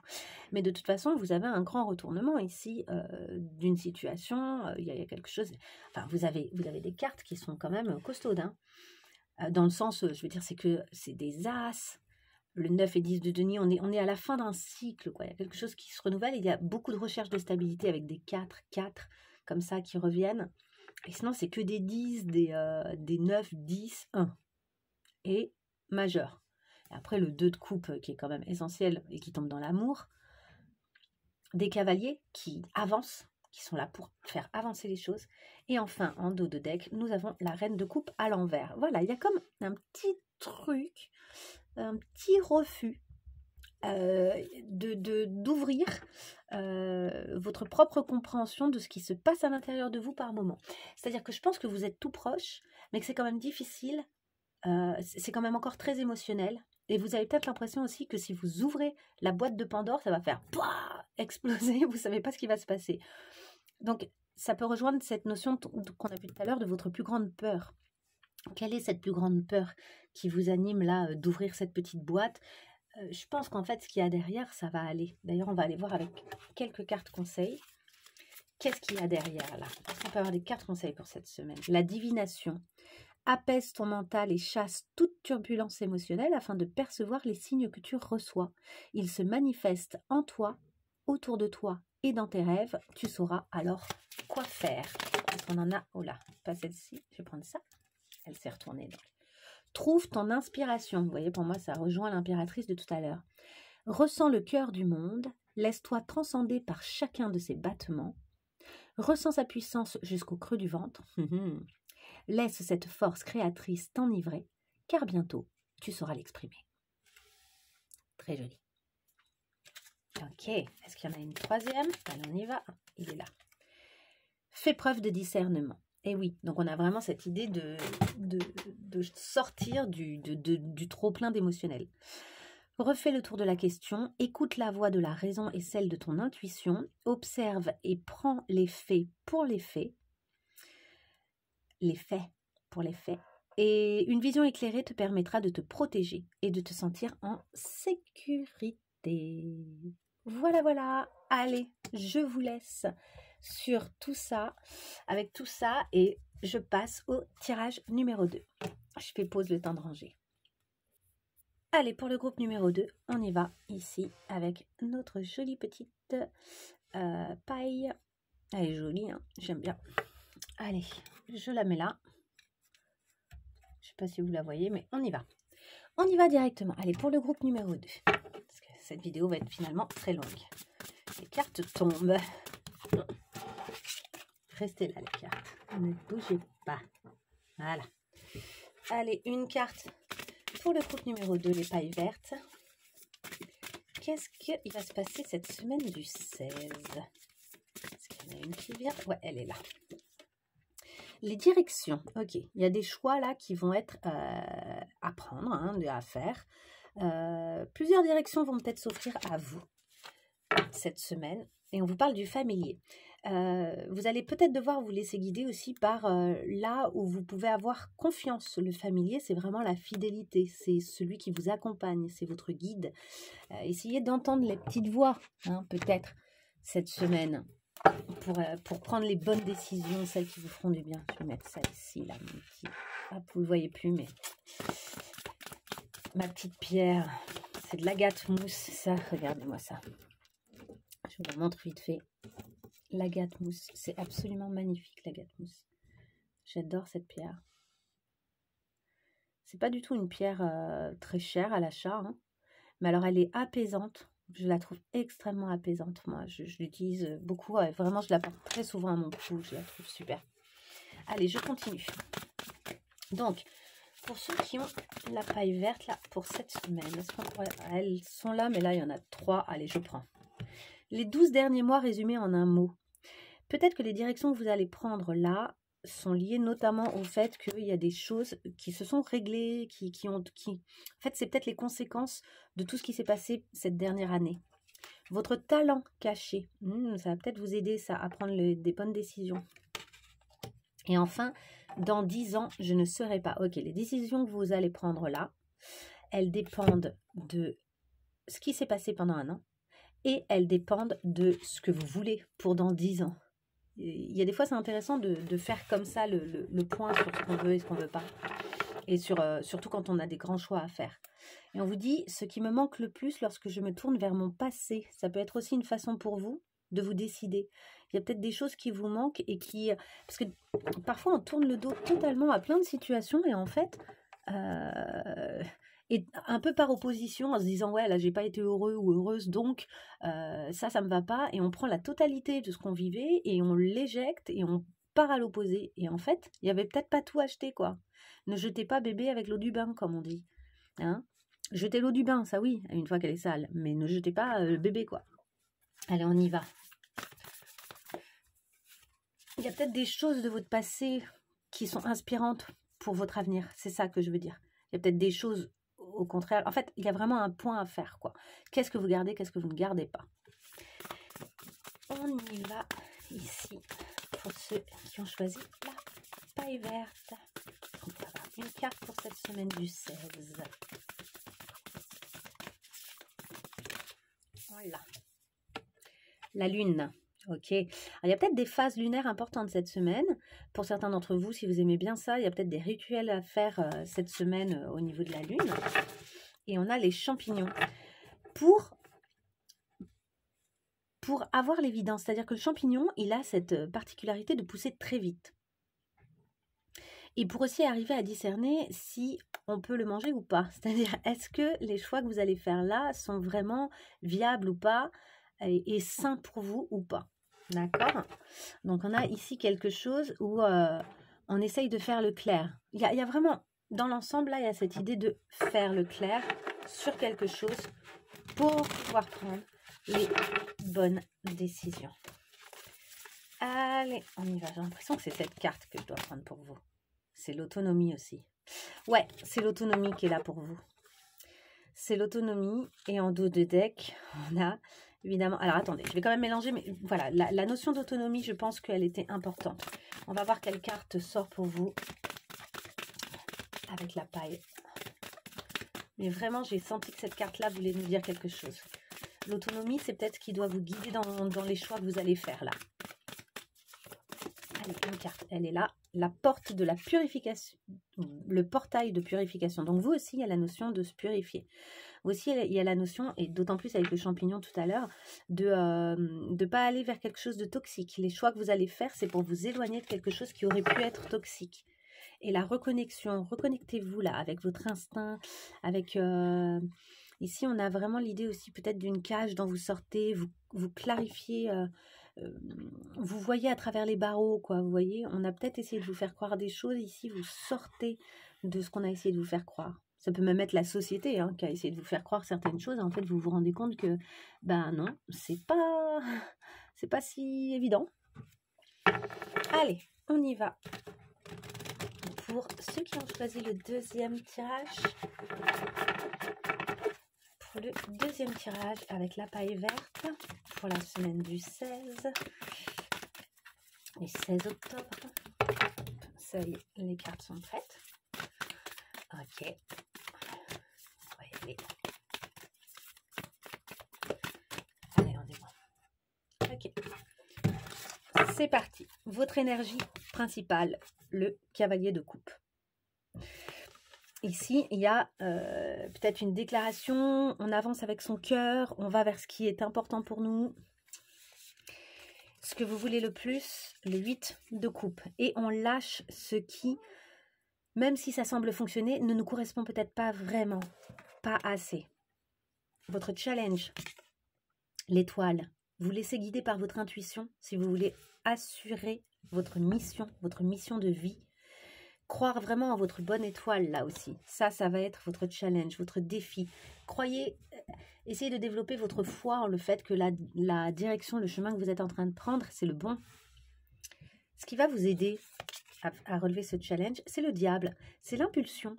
Mais de toute façon, vous avez un grand retournement ici d'une situation. Il y a quelque chose... Enfin, vous avez des cartes qui sont quand même costaudes, hein. Dans le sens, je veux dire, c'est que c'est des as. Le 9 et 10 de denier, on est à la fin d'un cycle, quoi. Il y a quelque chose qui se renouvelle. Il y a beaucoup de recherche de stabilité avec des 4 comme ça qui reviennent. Et sinon, c'est que des 10, des 9, 10, 1. Et majeur. Et après, le 2 de coupe qui est quand même essentiel et qui tombe dans l'amour. Des cavaliers qui avancent, qui sont là pour faire avancer les choses. Et enfin, en dos de deck, nous avons la reine de coupe à l'envers. Voilà, il y a comme un petit truc, un petit refus d'ouvrir votre propre compréhension de ce qui se passe à l'intérieur de vous par moment. C'est-à-dire que je pense que vous êtes tout proche, mais que c'est quand même difficile. C'est quand même encore très émotionnel. Et vous avez peut-être l'impression aussi que si vous ouvrez la boîte de Pandore, ça va faire exploser, vous ne savez pas ce qui va se passer. Donc, ça peut rejoindre cette notion qu'on a vue tout à l'heure de votre plus grande peur. Quelle est cette plus grande peur qui vous anime là d'ouvrir cette petite boîte? Je pense qu'en fait, ce qu'il y a derrière, ça va aller. D'ailleurs, on va aller voir avec quelques cartes conseils. Qu'est-ce qu'il y a derrière là? On peut avoir des cartes conseils pour cette semaine. La divination. Apaise ton mental et chasse toute turbulence émotionnelle afin de percevoir les signes que tu reçois. Ils se manifestent en toi, autour de toi et dans tes rêves. Tu sauras alors quoi faire. Est-ce qu'on en a? Oh là, pas celle-ci. Je vais prendre ça. Elle s'est retournée. Donc. Trouve ton inspiration. Vous voyez, pour moi, ça rejoint l'impératrice de tout à l'heure. Ressens le cœur du monde. Laisse-toi transcender par chacun de ses battements. Ressens sa puissance jusqu'au creux du ventre. Laisse cette force créatrice t'enivrer, car bientôt, tu sauras l'exprimer. Très joli. Ok, est-ce qu'il y en a une troisième? Allez, on y va. Il est là. Fais preuve de discernement. Et oui, donc on a vraiment cette idée de sortir du trop-plein d'émotionnel. Refais le tour de la question, écoute la voix de la raison et celle de ton intuition, observe et prends les faits pour les faits. Les faits pour les faits. Et une vision éclairée te permettra de te protéger et de te sentir en sécurité. Voilà, voilà. Allez, je vous laisse sur tout ça, avec tout ça, et je passe au tirage numéro 2. Je fais pause le temps de ranger. Allez, pour le groupe numéro 2, on y va ici avec notre jolie petite paille. Elle est jolie, hein, j'aime bien. Allez, je la mets là. Je ne sais pas si vous la voyez, mais on y va. On y va directement. Allez, pour le groupe numéro 2. Parce que cette vidéo va être finalement très longue. Les cartes tombent. Restez là, les cartes. Ne bougez pas. Voilà. Allez, une carte pour le groupe numéro 2, les pailles vertes. Qu'est-ce qu'il va se passer cette semaine du 16? Est-ce qu'il y en a une qui vient? Ouais, elle est là. Les directions, ok, il y a des choix là qui vont être à prendre, hein, à faire. Plusieurs directions vont peut-être s'offrir à vous cette semaine. Et on vous parle du familier. Vous allez peut-être devoir vous laisser guider aussi par là où vous pouvez avoir confiance. Le familier, c'est vraiment la fidélité. C'est celui qui vous accompagne, c'est votre guide. Essayez d'entendre les petites voix, hein, peut-être, cette semaine. pour prendre les bonnes décisions, celles qui vous feront du bien. Je vais mettre ça ici, là, mon petit... Hop, vous ne le voyez plus, mais ma petite pierre, c'est de l'agate mousse, ça, regardez-moi ça. Je vous le montre vite fait. L'agate mousse, c'est absolument magnifique, l'agate mousse. J'adore cette pierre. C'est pas du tout une pierre très chère à l'achat, hein, mais alors elle est apaisante. Je la trouve extrêmement apaisante. Moi, je l'utilise beaucoup. Vraiment, je la porte très souvent à mon cou. Je la trouve super. Allez, je continue. Donc, pour ceux qui ont la paille verte, là, pour cette semaine, elles sont là, mais là, il y en a 3. Allez, je prends. Les 12 derniers mois résumés en un mot. Peut-être que les directions que vous allez prendre là sont liées notamment au fait qu'il y a des choses qui se sont réglées, En fait, c'est peut-être les conséquences de tout ce qui s'est passé cette dernière année. Votre talent caché, ça va peut-être vous aider ça, à prendre des bonnes décisions. Et enfin, dans 10 ans, je ne serai pas. Ok, les décisions que vous allez prendre là, elles dépendent de ce qui s'est passé pendant un an et elles dépendent de ce que vous voulez pour dans 10 ans. Il y a des fois, c'est intéressant de faire comme ça le point sur ce qu'on veut et ce qu'on ne veut pas. Et surtout quand on a des grands choix à faire. Et on vous dit, ce qui me manque le plus lorsque je me tourne vers mon passé, ça peut être aussi une façon pour vous de vous décider. Il y a peut-être des choses qui vous manquent et qui... Parce que parfois, on tourne le dos totalement à plein de situations et en fait... et un peu par opposition en se disant ouais là j'ai pas été heureux ou heureuse donc ça me va pas, et on prend la totalité de ce qu'on vivait et on l'éjecte et on part à l'opposé, et en fait il y avait peut-être pas tout acheté quoi. Ne jetez pas bébé avec l'eau du bain comme on dit, hein. Jetez l'eau du bain, ça oui, une fois qu'elle est sale, mais ne jetez pas le bébé quoi. Allez, on y va. Il y a peut-être des choses de votre passé qui sont inspirantes pour votre avenir, c'est ça que je veux dire. Il y a peut-être des choses au contraire, en fait, il y a vraiment un point à faire, quoi. Qu'est-ce que vous gardez, qu'est-ce que vous ne gardez pas? On y va ici pour ceux qui ont choisi la paille verte. On va avoir une carte pour cette semaine du 16. Voilà. La lune. Ok. Alors, il y a peut-être des phases lunaires importantes cette semaine. Pour certains d'entre vous, si vous aimez bien ça, il y a peut-être des rituels à faire cette semaine au niveau de la lune. Et on a les champignons. Pour avoir l'évidence, c'est-à-dire que le champignon, il a cette particularité de pousser très vite. Et pour aussi arriver à discerner si on peut le manger ou pas. C'est-à-dire, est-ce que les choix que vous allez faire là sont vraiment viables ou pas et sains pour vous ou pas. D'accord? Donc, on a ici quelque chose où on essaye de faire le clair. Il y a vraiment, dans l'ensemble, là, il y a cette idée de faire le clair sur quelque chose pour pouvoir prendre les bonnes décisions. Allez, on y va. J'ai l'impression que c'est cette carte que je dois prendre pour vous. C'est l'autonomie aussi. Ouais, c'est l'autonomie qui est là pour vous. C'est l'autonomie. Et en dos de deck, on a évidemment... Alors, attendez, je vais quand même mélanger. Mais voilà, la notion d'autonomie, je pense qu'elle était importante. On va voir quelle carte sort pour vous avec la paille. Mais vraiment, j'ai senti que cette carte-là voulait nous dire quelque chose. L'autonomie, c'est peut-être ce qui doit vous guider dans les choix que vous allez faire là. Allez, une carte, elle est là. La porte de la purification, le portail de purification. Donc vous aussi, il y a la notion de se purifier. Vous aussi, il y a la notion, et d'autant plus avec le champignon tout à l'heure, de ne pas aller vers quelque chose de toxique. Les choix que vous allez faire, c'est pour vous éloigner de quelque chose qui aurait pu être toxique. Et la reconnexion, reconnectez-vous là avec votre instinct, avec... ici, on a vraiment l'idée aussi peut-être d'une cage dont vous sortez, vous clarifiez... vous voyez à travers les barreaux, quoi, vous voyez, on a peut-être essayé de vous faire croire des choses, ici vous sortez de ce qu'on a essayé de vous faire croire. Ça peut même être la société qui a essayé de vous faire croire certaines choses, et en fait vous vous rendez compte que, ben non, c'est pas si évident. Allez, on y va. Pour ceux qui ont choisi le deuxième tirage, pour le deuxième tirage avec la paille verte, pour la semaine du 16, le 16 octobre. Ça y est, les cartes sont prêtes. Ok. On va y aller. Allez, on est bon. Ok. C'est parti. Votre énergie principale, le cavalier de coupe. Ici, il y a peut-être une déclaration, on avance avec son cœur, on va vers ce qui est important pour nous. Ce que vous voulez le plus, le 8 de coupe. Et on lâche ce qui, même si ça semble fonctionner, ne nous correspond peut-être pas vraiment, pas assez. Votre challenge, l'étoile. Vous laissez guider par votre intuition si vous voulez assurer votre mission de vie. Croire vraiment en votre bonne étoile, là aussi. Ça va être votre challenge, votre défi. Croyez, essayez de développer votre foi en le fait que la direction, le chemin que vous êtes en train de prendre, c'est le bon. Ce qui va vous aider à relever ce challenge, c'est le diable. C'est l'impulsion.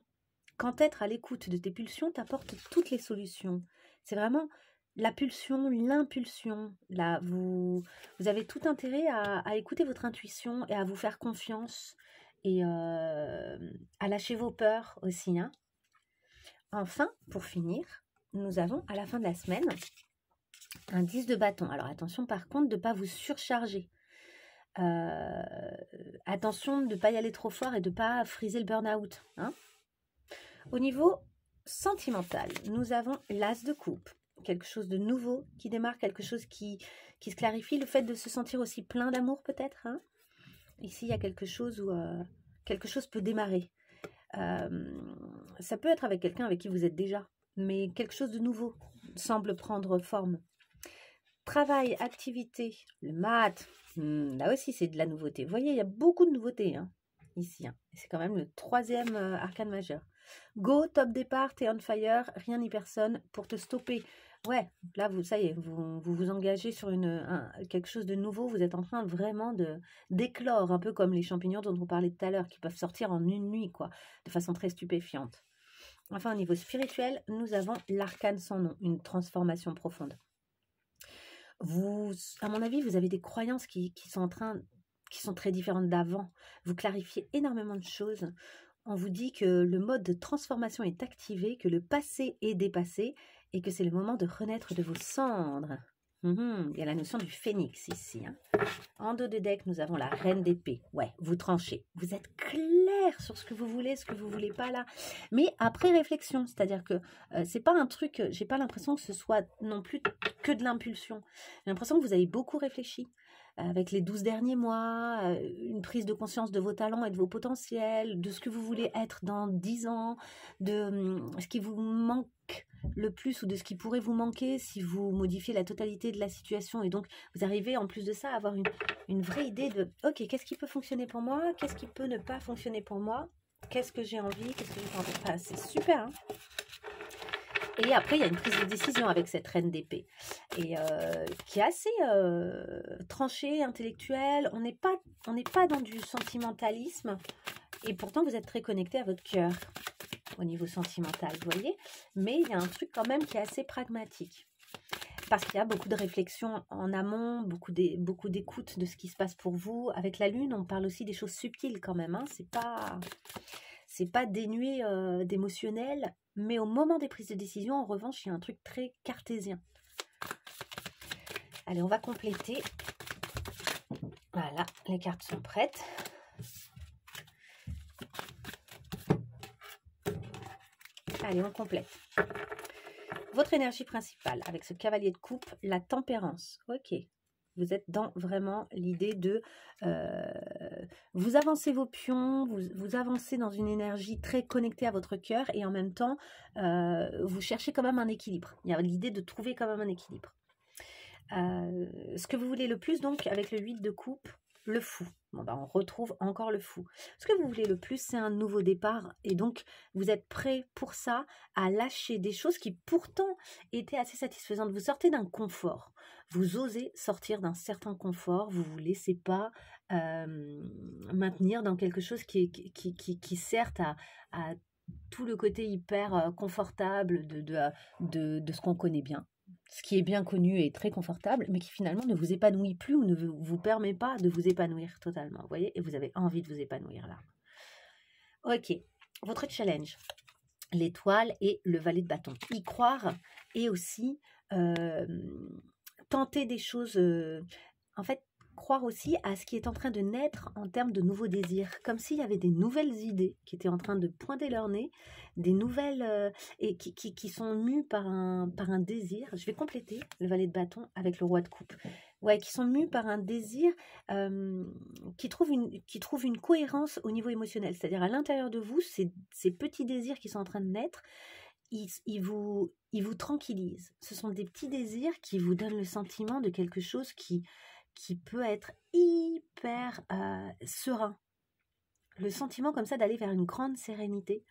Quand être à l'écoute de tes pulsions t'apporte toutes les solutions. C'est vraiment la pulsion, l'impulsion. Là, vous avez tout intérêt à écouter votre intuition et à vous faire confiance. Et à lâcher vos peurs aussi. Hein. Enfin, pour finir, nous avons à la fin de la semaine un 10 de bâton. Alors attention par contre de ne pas vous surcharger. Attention de ne pas y aller trop fort et de ne pas friser le burn-out. Hein. Au niveau sentimental, nous avons l'as de coupe. Quelque chose de nouveau qui démarre, quelque chose qui se clarifie. Le fait de se sentir aussi plein d'amour peut-être. Hein. Ici, il y a quelque chose où quelque chose peut démarrer. Ça peut être avec quelqu'un avec qui vous êtes déjà, mais quelque chose de nouveau semble prendre forme. Travail, activité, le maths, là aussi c'est de la nouveauté. Vous voyez, il y a beaucoup de nouveautés hein, ici. Hein. C'est quand même le 3e arcane majeur. Go, top départ, t'es on fire, rien ni personne pour te stopper. Ouais, là, ça y est, vous engagez sur quelque chose de nouveau. Vous êtes en train vraiment d'éclore, un peu comme les champignons dont on parlait tout à l'heure, qui peuvent sortir en une nuit, quoi, de façon très stupéfiante. Enfin, au niveau spirituel, nous avons l'arcane sans nom, une transformation profonde. À mon avis, vous avez des croyances qui sont très différentes d'avant. Vous clarifiez énormément de choses. On vous dit que le mode de transformation est activé, que le passé est dépassé et que c'est le moment de renaître de vos cendres. Il y a la notion du phénix ici. Hein. En dos de deck, nous avons la reine d'épée. Ouais, vous tranchez. Vous êtes clair sur ce que vous voulez pas là. Mais après réflexion, c'est-à-dire que c'est pas un truc, j'ai pas l'impression que ce soit non plus que de l'impulsion. J'ai l'impression que vous avez beaucoup réfléchi. Avec les 12 derniers mois, une prise de conscience de vos talents et de vos potentiels, de ce que vous voulez être dans 10 ans, de ce qui vous manque le plus ou de ce qui pourrait vous manquer si vous modifiez la totalité de la situation. Et donc, vous arrivez en plus de ça à avoir une vraie idée de « Ok, qu'est-ce qui peut fonctionner pour moi? Qu'est-ce qui peut ne pas fonctionner pour moi? Qu'est-ce que j'ai envie? Qu'est-ce que j'ai pas envie ?» Enfin, c'est super, hein. Et après, il y a une prise de décision avec cette reine d'épée, et qui est assez tranchée, intellectuelle. On n'est pas dans du sentimentalisme, et pourtant vous êtes très connecté à votre cœur au niveau sentimental, vous voyez. Mais il y a un truc quand même qui est assez pragmatique, parce qu'il y a beaucoup de réflexion en amont, beaucoup d'écoute de ce qui se passe pour vous. Avec la lune, on parle aussi des choses subtiles quand même, hein. C'est pas dénué d'émotionnel, mais au moment des prises de décision, en revanche, il y a un truc très cartésien. Allez, on va compléter. Voilà, les cartes sont prêtes. Allez, on complète. Votre énergie principale, avec ce cavalier de coupe, la tempérance. Ok. Vous êtes dans vraiment l'idée de vous avancez vos pions, vous avancez dans une énergie très connectée à votre cœur et en même temps, vous cherchez quand même un équilibre. Il y a l'idée de trouver quand même un équilibre. Ce que vous voulez le plus, donc, avec le 8 de coupe, le fou. Bon, ben, on retrouve encore le fou. Ce que vous voulez le plus, c'est un nouveau départ. Et donc, vous êtes prêt pour ça à lâcher des choses qui pourtant étaient assez satisfaisantes. Vous sortez d'un confort. Vous osez sortir d'un certain confort. Vous ne vous laissez pas maintenir dans quelque chose qui sert à tout le côté hyper confortable de ce qu'on connaît bien. Ce qui est bien connu et très confortable, mais qui finalement ne vous épanouit plus ou ne vous permet pas de vous épanouir totalement. Vous voyez, et vous avez envie de vous épanouir là. Ok, votre challenge, l'étoile et le valet de bâton. Y croire et aussi tenter des choses, en fait, croire aussi à ce qui est en train de naître en termes de nouveaux désirs, comme s'il y avait des nouvelles idées qui étaient en train de pointer leur nez, des nouvelles et qui sont mues par un désir. Je vais compléter le valet de bâton avec le roi de coupe. Ouais, qui sont mues par un désir qui trouve une cohérence au niveau émotionnel. C'est-à-dire à l'intérieur de vous, ces petits désirs qui sont en train de naître, ils vous tranquillisent. Ce sont des petits désirs qui vous donnent le sentiment de quelque chose qui peut être hyper serein. Le sentiment comme ça d'aller vers une grande sérénité.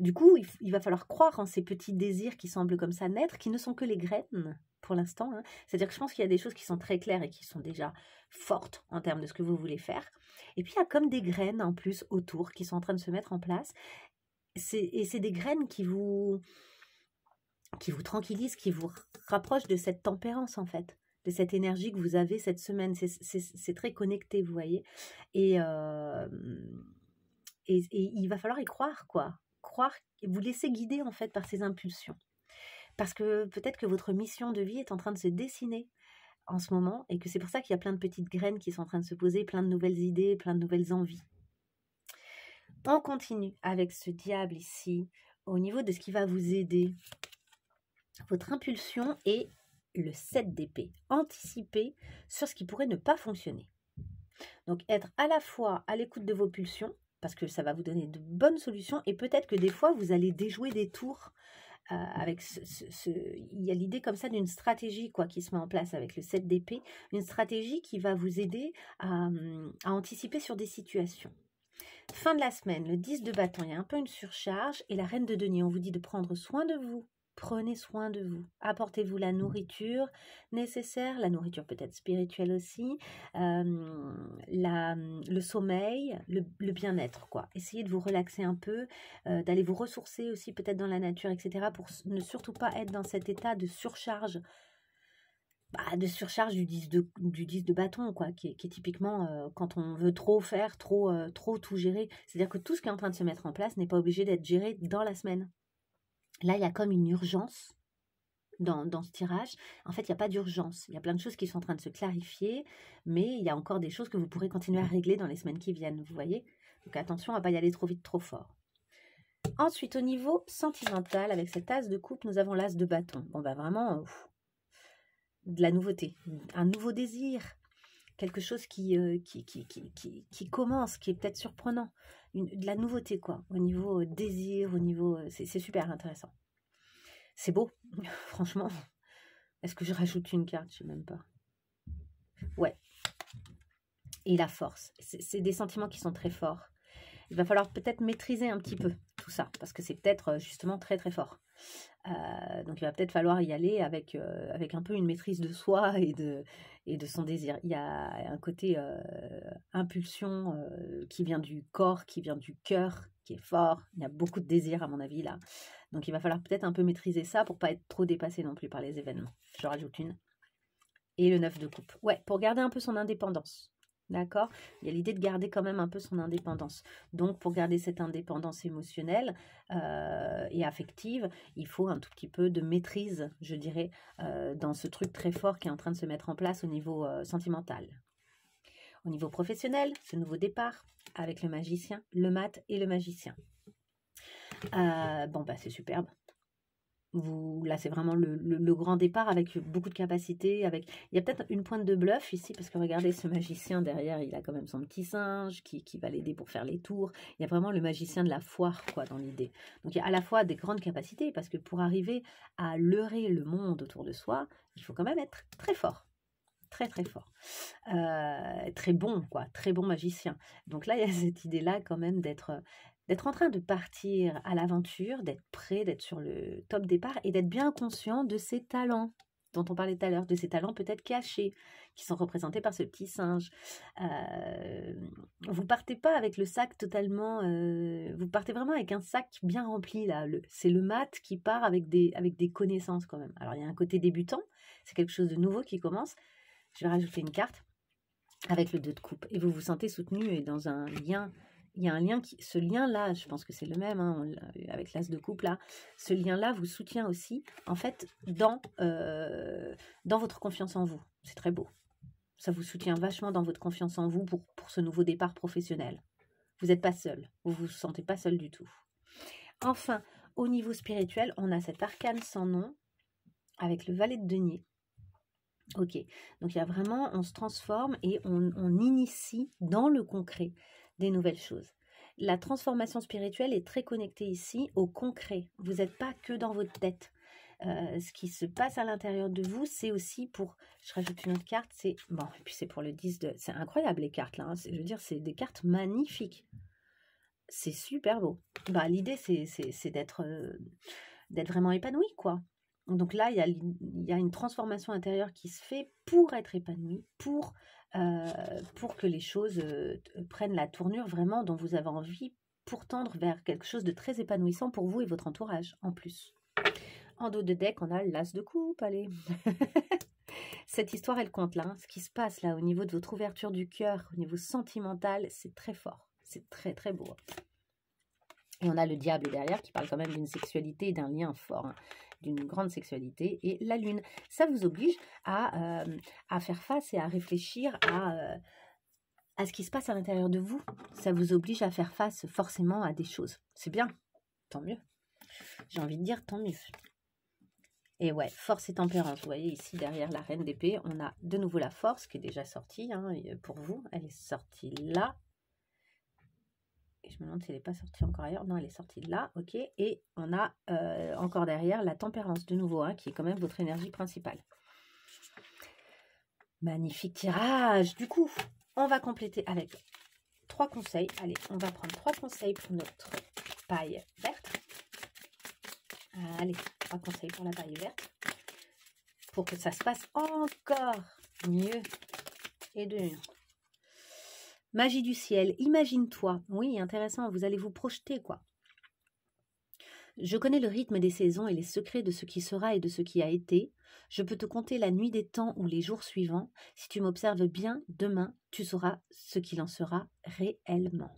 Du coup, il va falloir croire en ces petits désirs qui semblent comme ça naître, qui ne sont que les graines pour l'instant. Hein. C'est-à-dire que je pense qu'il y a des choses qui sont très claires et qui sont déjà fortes en termes de ce que vous voulez faire. Et puis, il y a comme des graines en plus autour qui sont en train de se mettre en place. Et c'est des graines qui vous tranquillisent, qui vous rapprochent de cette tempérance en fait, de cette énergie que vous avez cette semaine. C'est très connecté, vous voyez. Et il va falloir y croire, quoi. Croire, vous laisser guider en fait par ces impulsions. Parce que peut-être que votre mission de vie est en train de se dessiner en ce moment et que c'est pour ça qu'il y a plein de petites graines qui sont en train de se poser, plein de nouvelles idées, plein de nouvelles envies. On continue avec ce diable ici, au niveau de ce qui va vous aider. Votre impulsion est le 7 d'épée. Anticiper sur ce qui pourrait ne pas fonctionner. Donc être à la fois à l'écoute de vos pulsions, parce que ça va vous donner de bonnes solutions, et peut-être que des fois vous allez déjouer des tours avec il y a l'idée comme ça d'une stratégie quoi, qui se met en place avec le 7 d'épée, une stratégie qui va vous aider à anticiper sur des situations. Fin de la semaine, le 10 de bâton, il y a un peu une surcharge et la reine de denier, on vous dit de prendre soin de vous. Prenez soin de vous. Apportez-vous la nourriture nécessaire, la nourriture peut-être spirituelle aussi, le sommeil, le bien-être, quoi. Essayez de vous relaxer un peu, d'aller vous ressourcer aussi peut-être dans la nature, etc. pour ne surtout pas être dans cet état de surcharge. Du 10 de bâton, quoi, qui est typiquement quand on veut trop faire, trop tout gérer. C'est-à-dire que tout ce qui est en train de se mettre en place n'est pas obligé d'être géré dans la semaine. Là, il y a comme une urgence dans ce tirage. En fait, il n'y a pas d'urgence. Il y a plein de choses qui sont en train de se clarifier, mais il y a encore des choses que vous pourrez continuer à régler dans les semaines qui viennent, vous voyez. Donc attention à ne pas y aller trop vite, trop fort. Ensuite, au niveau sentimental, avec cette as de coupe, nous avons l'as de bâton. Bon, bah vraiment, de la nouveauté, un nouveau désir, quelque chose qui commence, qui est peut-être surprenant, de la nouveauté, quoi, au niveau désir, au niveau... c'est super intéressant. C'est beau, franchement. Est-ce que je rajoute une carte? Je sais même pas. Ouais. Et la force. C'est des sentiments qui sont très forts. Il va falloir peut-être maîtriser un petit peu tout ça, parce que c'est peut-être justement très très fort. Donc il va peut-être falloir y aller avec un peu une maîtrise de soi et de son désir. Il y a un côté impulsion qui vient du corps, qui vient du cœur, qui est fort. Il y a beaucoup de désir à mon avis là. Donc il va falloir peut-être un peu maîtriser ça pour pas être trop dépassé non plus par les événements. Je rajoute une. Et le 9 de coupe. Ouais, pour garder un peu son indépendance. D'accord? Il y a l'idée de garder quand même un peu son indépendance. Donc, pour garder cette indépendance émotionnelle et affective, il faut un tout petit peu de maîtrise, je dirais, dans ce truc très fort qui est en train de se mettre en place au niveau sentimental. Au niveau professionnel, ce nouveau départ avec le magicien, le mat et le magicien. Bon, bah c'est superbe. Là, c'est vraiment le grand départ avec beaucoup de capacité. Il y a peut-être une pointe de bluff ici, parce que regardez, ce magicien derrière, il a quand même son petit singe qui va l'aider pour faire les tours. Il y a vraiment le magicien de la foire, quoi, dans l'idée. Donc, il y a à la fois des grandes capacités, parce que pour arriver à leurrer le monde autour de soi, il faut quand même être très fort. Très, très fort. Très bon, quoi. Très bon magicien. Donc là, il y a cette idée-là quand même d'être en train de partir à l'aventure, d'être prêt, d'être sur le top départ et d'être bien conscient de ses talents dont on parlait tout à l'heure, de ses talents peut-être cachés, qui sont représentés par ce petit singe. Vous partez pas avec le sac totalement... vous partez vraiment avec un sac bien rempli, là. C'est le mat qui part avec des connaissances quand même. Alors, il y a un côté débutant, c'est quelque chose de nouveau qui commence. Je vais rajouter une carte avec le 2 de coupe. Et vous vous sentez soutenu et dans un lien... Il y a un lien ce lien-là, je pense que c'est le même, hein, avec l'as de coupe là, ce lien-là vous soutient aussi, en fait, dans votre confiance en vous. C'est très beau. Ça vous soutient vachement dans votre confiance en vous pour ce nouveau départ professionnel. Vous n'êtes pas seul. Vous ne vous sentez pas seul du tout. Enfin, au niveau spirituel, on a cet arcane sans nom avec le valet de denier. Ok, donc il y a vraiment, on se transforme et on initie dans le concret des nouvelles choses. La transformation spirituelle est très connectée ici au concret. Vous n'êtes pas que dans votre tête. Ce qui se passe à l'intérieur de vous, c'est aussi pour... Je rajoute une autre carte, c'est... Bon, et puis c'est pour le 10 de... C'est incroyable les cartes là, hein. Je veux dire, c'est des cartes magnifiques. C'est super beau. Bah, l'idée, c'est d'être vraiment épanoui, quoi. Donc là, il y a une transformation intérieure qui se fait pour être épanoui, pour que les choses prennent la tournure vraiment dont vous avez envie, pour tendre vers quelque chose de très épanouissant pour vous et votre entourage, en plus. En dos de deck, on a l'as de coupe, allez. Cette histoire, elle compte là. Hein. Ce qui se passe là, au niveau de votre ouverture du cœur, au niveau sentimental, c'est très fort. C'est très, très beau. Et on a le diable derrière qui parle quand même d'une sexualité et d'un lien fort, hein, d'une grande sexualité. Et la lune, ça vous oblige à faire face et à réfléchir à ce qui se passe à l'intérieur de vous. Ça vous oblige à faire face forcément à des choses. C'est bien, tant mieux. J'ai envie de dire tant mieux. Et ouais, force et tempérance. Vous voyez ici derrière la reine d'épée, on a de nouveau la force qui est déjà sortie hein, pour vous. Elle est sortie là. Et je me demande si elle n'est pas sortie encore ailleurs. Non, elle est sortie là, ok. Et on a encore derrière la tempérance de nouveau, hein, qui est quand même votre énergie principale. Magnifique tirage. Du coup, on va compléter avec 3 conseils. Allez, on va prendre 3 conseils pour notre paille verte. Allez, 3 conseils pour la paille verte. Pour que ça se passe encore mieux. Et de magie du ciel, imagine-toi. Oui, intéressant, vous allez vous projeter, quoi. Je connais le rythme des saisons et les secrets de ce qui sera et de ce qui a été. Je peux te compter la nuit des temps ou les jours suivants. Si tu m'observes bien, demain, tu sauras ce qu'il en sera réellement.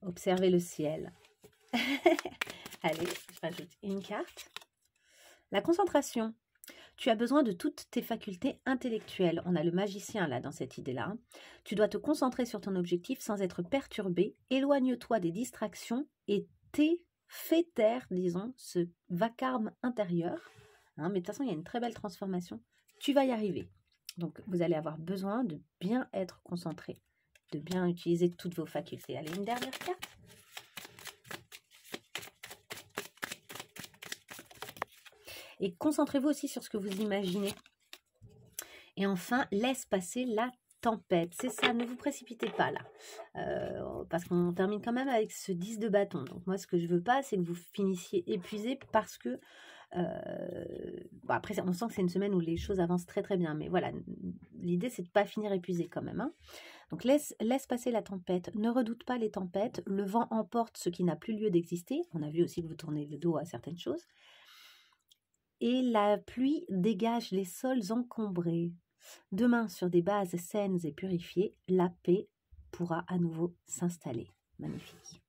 Observez le ciel. Allez, je rajoute une carte. La concentration. Tu as besoin de toutes tes facultés intellectuelles. On a le magicien là dans cette idée-là. Tu dois te concentrer sur ton objectif sans être perturbé. Éloigne-toi des distractions et fais taire, disons, ce vacarme intérieur. Hein, mais de toute façon, il y a une très belle transformation. Tu vas y arriver. Donc, vous allez avoir besoin de bien être concentré, de bien utiliser toutes vos facultés. Allez, une dernière carte. Et concentrez-vous aussi sur ce que vous imaginez. Et enfin, laisse passer la tempête. C'est ça, ne vous précipitez pas là. Parce qu'on termine quand même avec ce 10 de bâton. Donc moi, ce que je veux pas, c'est que vous finissiez épuisé parce que... bon, après, on sent que c'est une semaine où les choses avancent très très bien. Mais voilà, l'idée, c'est de ne pas finir épuisé quand même. Hein. Donc laisse passer la tempête. Ne redoute pas les tempêtes. Le vent emporte ce qui n'a plus lieu d'exister. On a vu aussi que vous tournez le dos à certaines choses. Et la pluie dégage les sols encombrés. Demain, sur des bases saines et purifiées, la paix pourra à nouveau s'installer. Magnifique.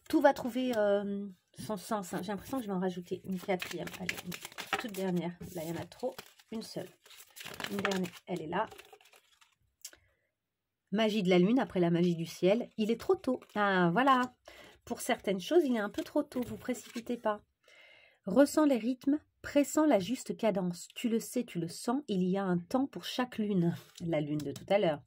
Tout va trouver son sens. Hein. J'ai l'impression que je vais en rajouter une quatrième. Allez, une toute dernière. Là, il y en a trop. Une seule. Une dernière, elle est là. Magie de la lune après la magie du ciel. Il est trop tôt. Ah, voilà. Pour certaines choses, il est un peu trop tôt. Vous ne précipitez pas. Ressens les rythmes, pressens la juste cadence. Tu le sais, tu le sens, il y a un temps pour chaque lune. La lune de tout à l'heure.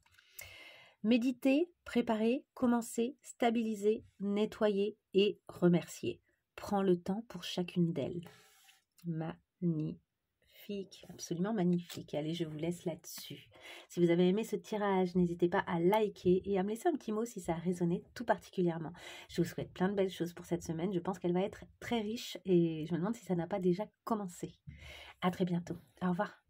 Méditer, préparer, commencer, stabiliser, nettoyer et remercier. Prends le temps pour chacune d'elles. Magnifique, absolument magnifique. Allez, je vous laisse là-dessus. Si vous avez aimé ce tirage, n'hésitez pas à liker et à me laisser un petit mot si ça a résonné tout particulièrement. Je vous souhaite plein de belles choses pour cette semaine. Je pense qu'elle va être très riche et je me demande si ça n'a pas déjà commencé. À très bientôt. Au revoir.